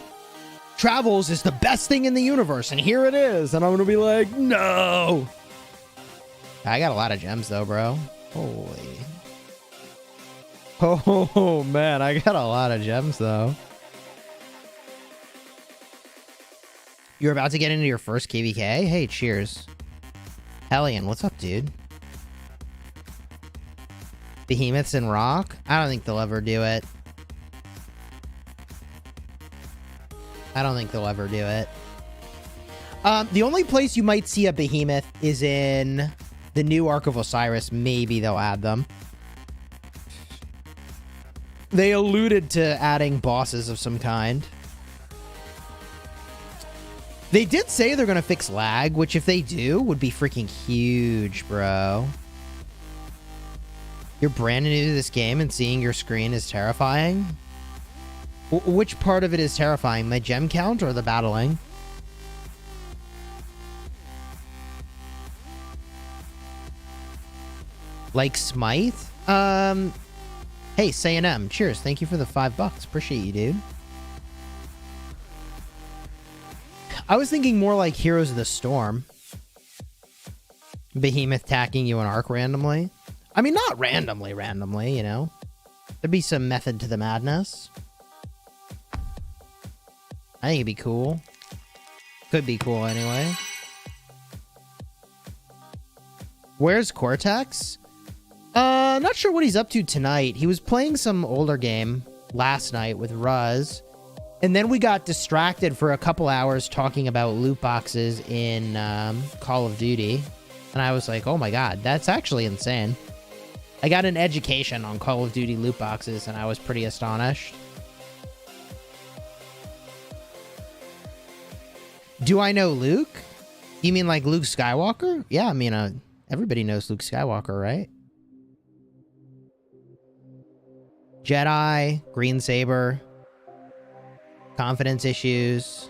travels is the best thing in the universe, and here it is. And I'm gonna be like, no! I got a lot of gems, though, bro. Holy. Oh, man, I got a lot of gems, though. You're about to get into your first KvK? Hey, cheers. Hellion, what's up, dude? Behemoths and Rock? I don't think they'll ever do it. I don't think they'll ever do it. The only place you might see a Behemoth is in the new Ark of Osiris. Maybe they'll add them. They alluded to adding bosses of some kind. They did say they're going to fix lag, which if they do, would be freaking huge, bro. You're brand new to this game and seeing your screen is terrifying? Which part of it is terrifying? My gem count or the battling? Like Smythe? Hey, Say&M. Cheers. Thank you for the $5. Appreciate you, dude. I was thinking more like Heroes of the Storm. Behemoth attacking you in Arc randomly. I mean, not randomly, you know? There'd be some method to the madness. I think it'd be cool. Could be cool anyway. Where's Cortex? Not sure what he's up to tonight. He was playing some older game last night with Ruz. And then we got distracted for a couple hours talking about loot boxes in Call of Duty. And I was like, oh my god, that's actually insane. I got an education on Call of Duty loot boxes, and I was pretty astonished. Do I know Luke? You mean like Luke Skywalker? Yeah, I mean, everybody knows Luke Skywalker, right? Jedi, green saber, confidence issues.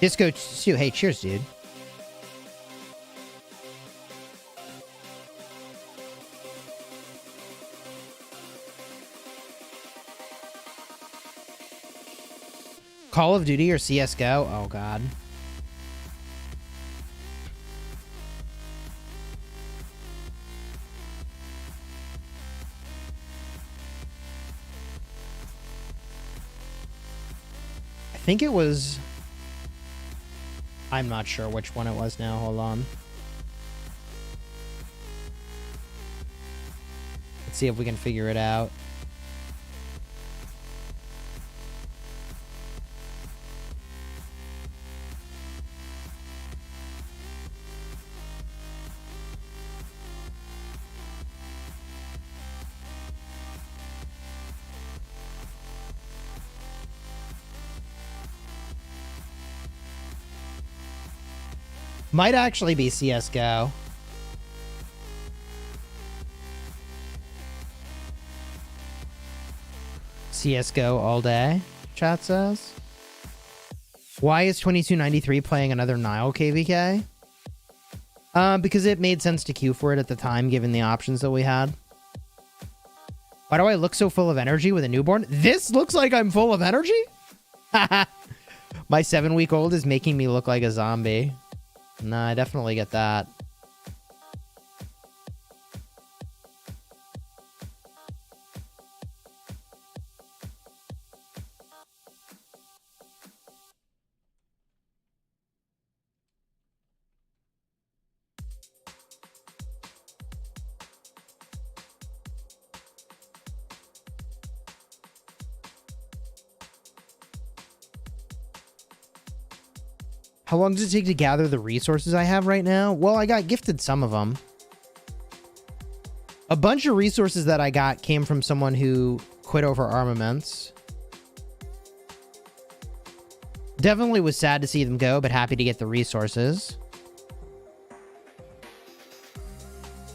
Disco 2, hey, cheers, dude. Call of Duty or CSGO? Oh, God. I think it was... I'm not sure which one it was now. Hold on. Let's see if we can figure it out. Might actually be CSGO. CSGO all day, chat says. Why is 2293 playing another Nile KvK? Because it made sense to queue for it at the time, given the options that we had. Why do I look so full of energy with a newborn? This looks like I'm full of energy? My 7-week-old is making me look like a zombie. Nah, I definitely get that. How long does it take to gather the resources I have right now? Well, I got gifted some of them. A bunch of resources that I got came from someone who quit over armaments. Definitely was sad to see them go, but happy to get the resources.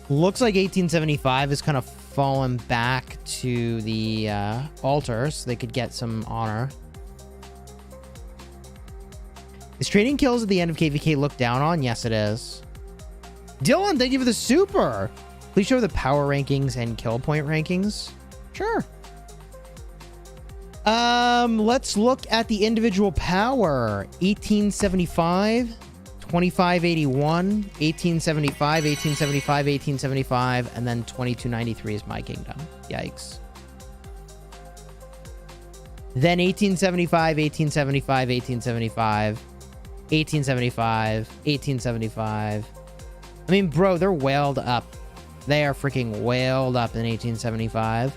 Looks like 1875 has kind of fallen back to the altar, so they could get some honor. Is trading kills at the end of KvK looked down on? Yes, it is. Dylan, thank you for the super. Please show the power rankings and kill point rankings. Sure. Let's look at the individual power. 1875, 2581, 1875, 1875, 1875, and then 2293 is my kingdom. Yikes. Then 1875, 1875, 1875. 1875, 1875. I mean, bro, they're whaled up. They are freaking whaled up in 1875.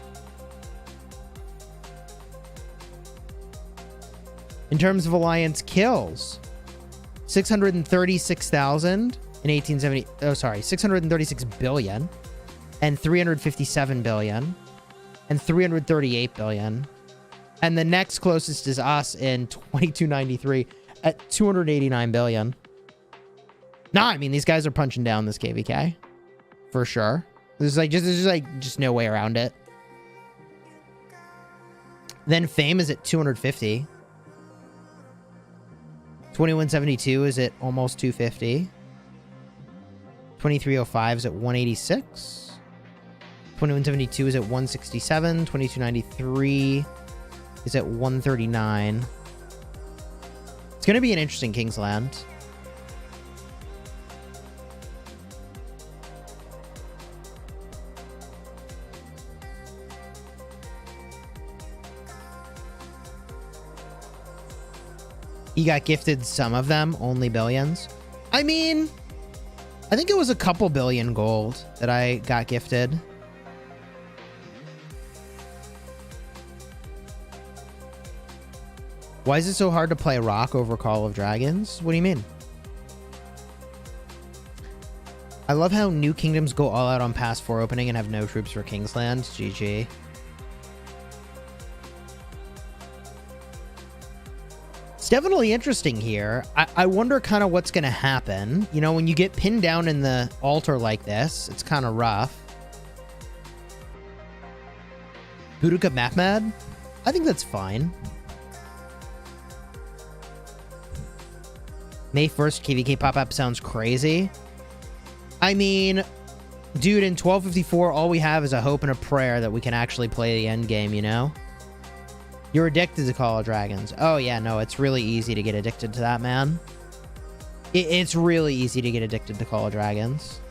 In terms of alliance kills, 636,000 in 1870. Oh, sorry, 636 billion and 357 billion and 338 billion. And the next closest is us in 2293. At 289 billion. Nah, I mean, these guys are punching down this KvK. For sure. There's just no way around it. Then Fame is at 250. 2172 is at almost 250. 2305 is at 186. 2172 is at 167. 2293 is at 139. It's going to be an interesting Kingsland. He got gifted some of them, only billions. I mean, I think it was a couple billion gold that I got gifted. Why is it so hard to play Rock over Call of Dragons? What do you mean? I love how New Kingdoms go all out on Pass 4 opening and have no troops for Kingsland. GG. It's definitely interesting here. I wonder kind of what's going to happen. You know, when you get pinned down in the altar like this, it's kind of rough. Budoka Mapmad? I think that's fine. May 1st KvK pop-up sounds crazy. I mean, dude, in 1254, all we have is a hope and a prayer that we can actually play the end game, you know? You're addicted to Call of Dragons. Oh, yeah, no, it's really easy to get addicted to that, man. It's really easy to get addicted to Call of Dragons.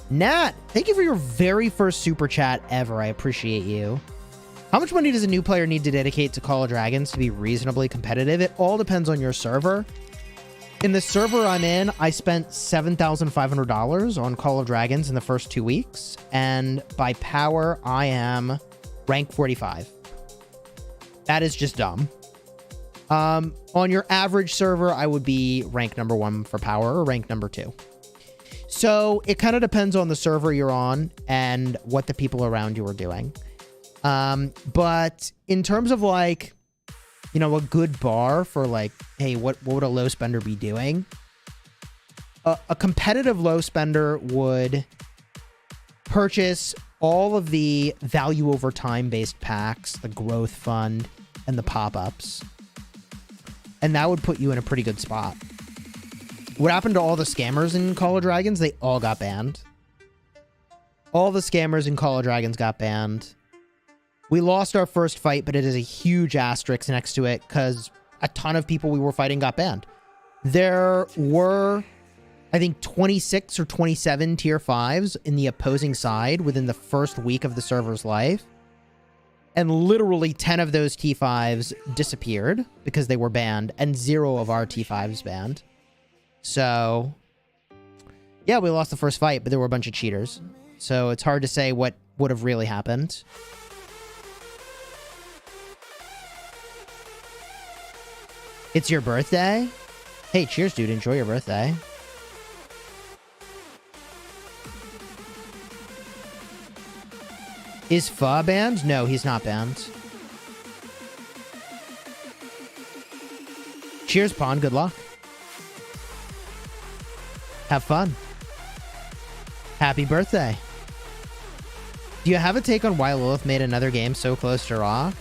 Nat, thank you for your very first super chat ever. I appreciate you. How much money does a new player need to dedicate to Call of Dragons to be reasonably competitive? It all depends on your server. In the server I'm in, I spent $7,500 on Call of Dragons in the first 2 weeks. And by power, I am rank 45. That is just dumb. On your average server, I would be rank number 1 for power or rank number 2. So it kind of depends on the server you're on and what the people around you are doing. But in terms of like, you know, a good bar for like, hey, what would a low spender be doing? A competitive low spender would purchase all of the value over time based packs, the growth fund, and the pop-ups. And that would put you in a pretty good spot. What happened to all the scammers in Call of Dragons? They all got banned. All the scammers in Call of Dragons got banned. We lost our first fight, but it is a huge asterisk next to it because a ton of people we were fighting got banned. There were, I think, 26 or 27 tier 5s in the opposing side within the first week of the server's life. And literally 10 of those T5s disappeared because they were banned, and 0 of our T5s banned. So, yeah, we lost the first fight, but there were a bunch of cheaters. So it's hard to say what would have really happened. It's your birthday? Hey, cheers, dude. Enjoy your birthday. Is Fa banned? No, he's not banned. Cheers, Pawn. Good luck. Have fun. Happy birthday. Do you have a take on why Lilith made another game so close to Rock?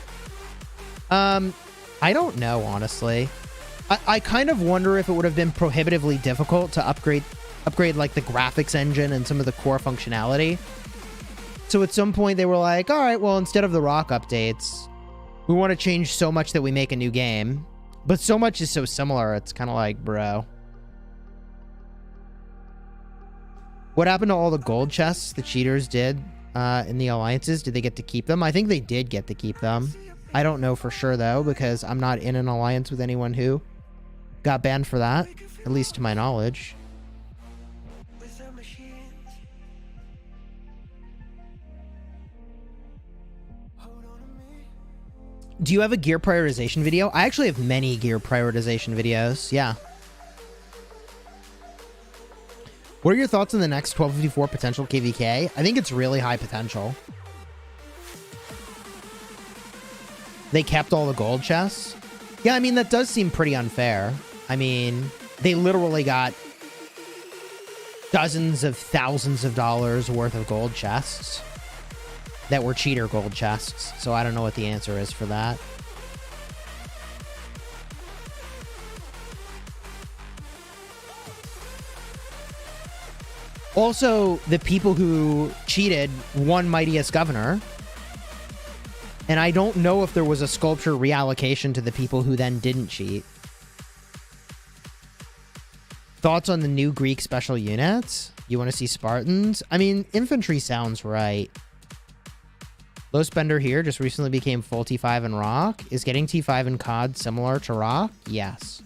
I don't know, honestly. I kind of wonder if it would have been prohibitively difficult to upgrade like the graphics engine and some of the core functionality. So at some point they were like, all right, well, instead of the Rock updates, we want to change so much that we make a new game. But so much is so similar, it's kind of like, bro. What happened to all the gold chests the cheaters did in the alliances? Did they get to keep them? I think they did get to keep them. I don't know for sure, though, because I'm not in an alliance with anyone who got banned for that, at least to my knowledge. Do you have a gear prioritization video? I actually have many gear prioritization videos, yeah. What are your thoughts on the next 1254 potential KvK? I think it's really high potential. They kept all the gold chests? Yeah, I mean, that does seem pretty unfair. I mean, They literally got dozens of thousands of dollars worth of gold chests that were cheater gold chests. So I don't know what the answer is for that. Also, the people who cheated won Mightiest Governor. And I don't know if there was a sculpture reallocation to the people who then didn't cheat. Thoughts on the new Greek special units? You want to see Spartans? I mean, infantry sounds right. Low spender here just recently became full T5 in Rock. Is getting T5 in COD similar to Rock? Yes.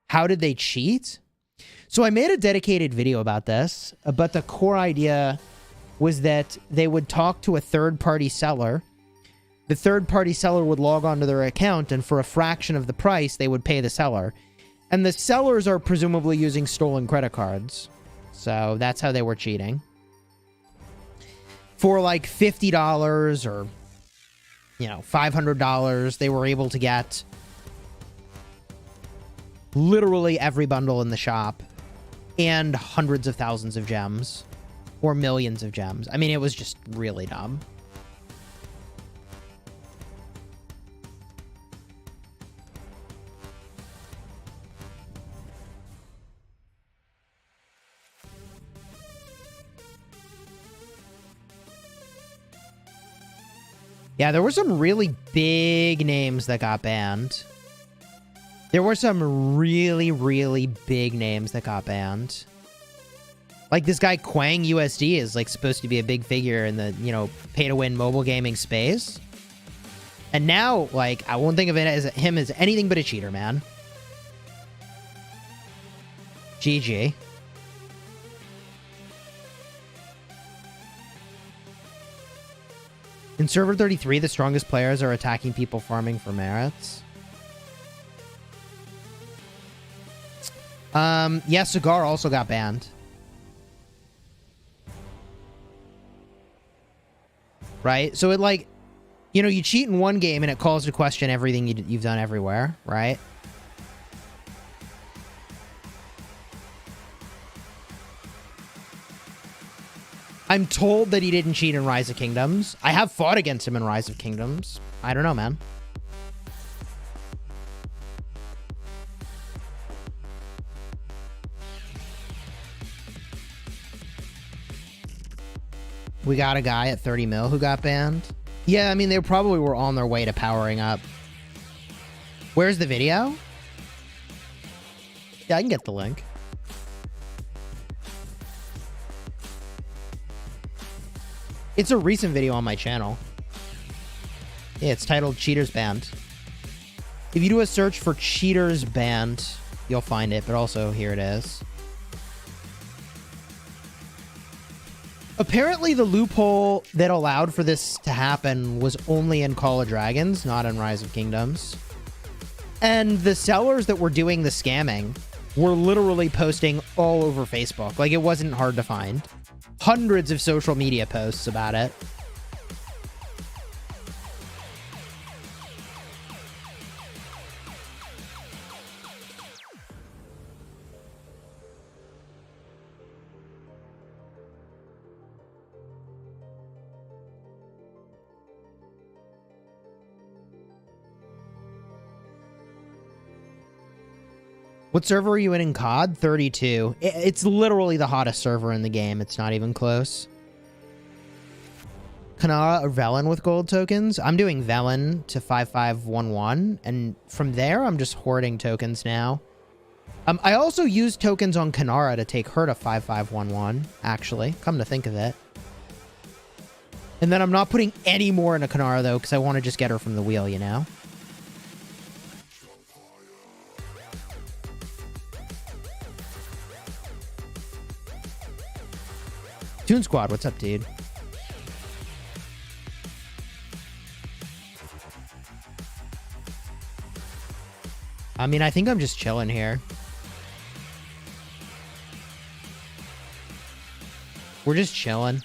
How did they cheat? So I made a dedicated video about this, but the core idea was that they would talk to a third-party seller. The third-party seller would log onto their account, and for a fraction of the price, they would pay the seller. And the sellers are presumably using stolen credit cards. So that's how they were cheating. For like $50 or, you know, $500, they were able to get literally every bundle in the shop and hundreds of thousands of gems or millions of gems. I mean, it was just really dumb. Yeah, there were some really big names that got banned. There were some really, really big names that got banned. Like this guy Quang USD is like supposed to be a big figure in the, you know, pay-to-win mobile gaming space. And now, like, I won't think of it as him as anything but a cheater, man. GG. In Server 33, the strongest players are attacking people farming for merits. Yeah, Cigar also got banned. Right? So it like, you know, you cheat in one game and it calls to question everything you've done everywhere, right? I'm told that he didn't cheat in Rise of Kingdoms. I have fought against him in Rise of Kingdoms. I don't know, man. We got a guy at 30 mil who got banned. Yeah, I mean, they probably were on their way to powering up. Where's the video? Yeah, I can get the link. It's a recent video on my channel. Yeah, it's titled Cheaters Banned. If you do a search for Cheaters Banned, you'll find it, but also here it is. Apparently the loophole that allowed for this to happen was only in Call of Dragons, not in Rise of Kingdoms. And the sellers that were doing the scamming were literally posting all over Facebook. Like, it wasn't hard to find. Hundreds of social media posts about it. What server are you in COD? 32. It's literally the hottest server in the game. It's not even close. Kanara or Velen with gold tokens? I'm doing Velen to 5511, and from there, I'm just hoarding tokens now. I also used tokens on Kanara to take her to 5511, actually. Come to think of it. And then I'm not putting any more into Kanara, though, because I want to just get her from the wheel, you know? Toon Squad, what's up, dude? I mean, I think I'm just chilling here. We're just chilling.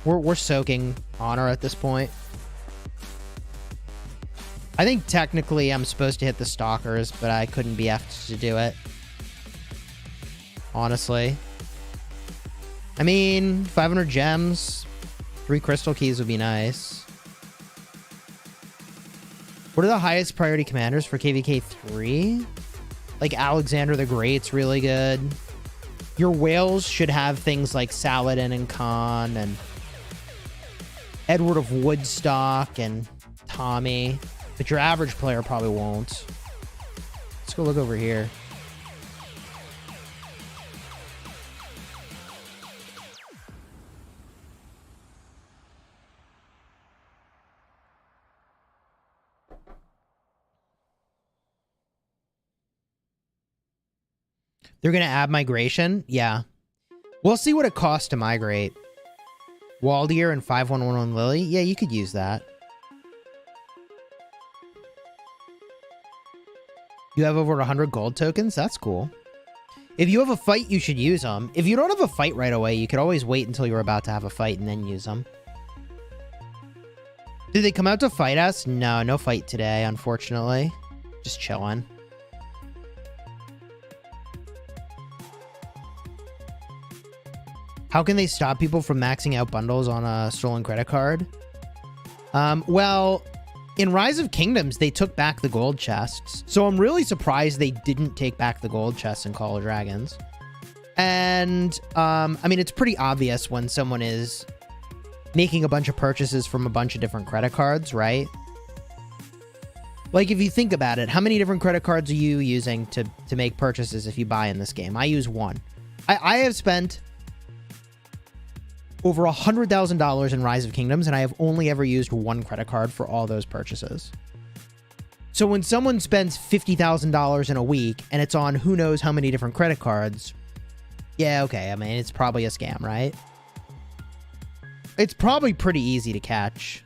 We're soaking honor at this point. I think technically I'm supposed to hit the stalkers, but I couldn't be effed to do it. Honestly. I mean, 500 gems, 3 crystal keys would be nice. What are the highest priority commanders for KvK 3? Like Alexander the Great's really good. Your whales should have things like Saladin and Khan and Edward of Woodstock and Tommy. But your average player probably won't. Let's go look over here. They're going to add migration? Yeah. We'll see what it costs to migrate. Waldier and 5111 Lily? Yeah, you could use that. You have over 100 gold tokens? That's cool. If you have a fight, you should use them. If you don't have a fight right away, you could always wait until you're about to have a fight and then use them. Did they come out to fight us? No, no fight today, unfortunately. Just chilling. How can they stop people from maxing out bundles on a stolen credit card? Well, in Rise of Kingdoms, they took back the gold chests. So I'm really surprised they didn't take back the gold chests in Call of Dragons. And, I mean, it's pretty obvious when someone is making a bunch of purchases from a bunch of different credit cards, right? Like, if you think about it, how many different credit cards are you using to make purchases if you buy in this game? I use one. I have spent over $100,000 in Rise of Kingdoms, and I have only ever used one credit card for all those purchases. So when someone spends $50,000 in a week, and it's on who knows how many different credit cards, yeah, okay, I mean, it's probably a scam, right? It's probably pretty easy to catch.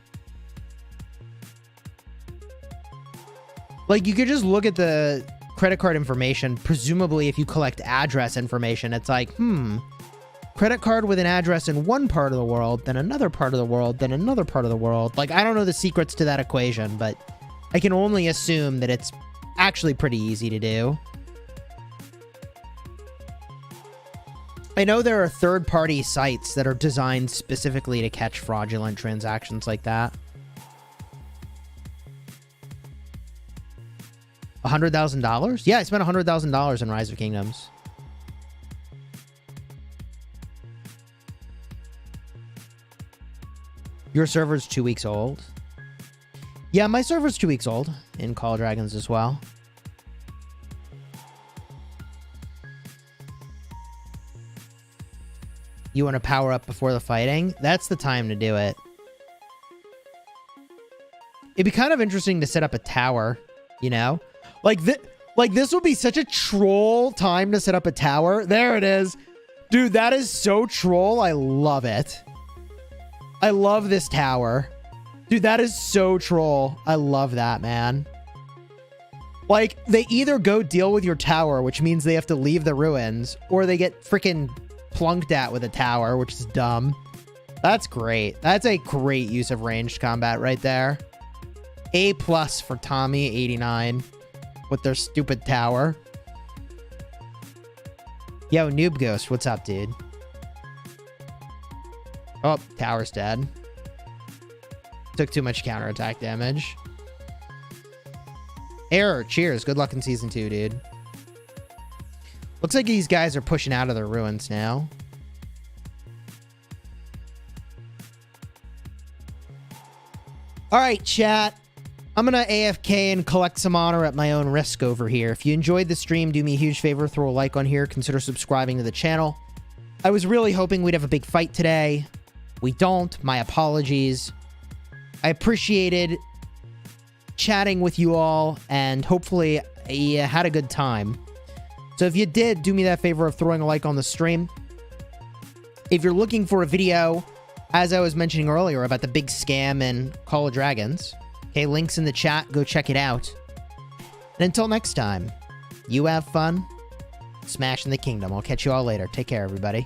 Like, you could just look at the credit card information. Presumably, if you collect address information, it's like, credit card with an address in one part of the world, then another part of the world, then another part of the world. Like, I don't know the secrets to that equation, but I can only assume that it's actually pretty easy to do. I know there are third-party sites that are designed specifically to catch fraudulent transactions like that. $100,000? Yeah, I spent $100,000 in Rise of Kingdoms. Your server's 2 weeks old. Yeah, my server's 2 weeks old in Call of Dragons as well. You want to power up before the fighting? That's the time to do it. It'd be kind of interesting to set up a tower, you know? Like this would be such a troll time to set up a tower. There it is. Dude, that is so troll. I love it. I love this tower. Dude, that is so troll. I love that, man. Like, they either go deal with your tower, which means they have to leave the ruins, or they get freaking plunked at with a tower, which is dumb. That's great. That's a great use of ranged combat right there. A+ for Tommy 89 with their stupid tower. Yo, Noob Ghost, what's up, dude? Oh, tower's dead. Took too much counterattack damage. Error, cheers. Good luck in Season 2, dude. Looks like these guys are pushing out of their ruins now. Alright, chat. I'm gonna AFK and collect some honor at my own risk over here. If you enjoyed the stream, do me a huge favor. Throw a like on here. Consider subscribing to the channel. I was really hoping we'd have a big fight today. We don't. My apologies. I appreciated chatting with you all, and hopefully you had a good time. So if you did, do me that favor of throwing a like on the stream. If you're looking for a video, as I was mentioning earlier, about the big scam in Call of Dragons, okay, links in the chat. Go check it out. And until next time, you have fun smashing the kingdom. I'll catch you all later. Take care, everybody.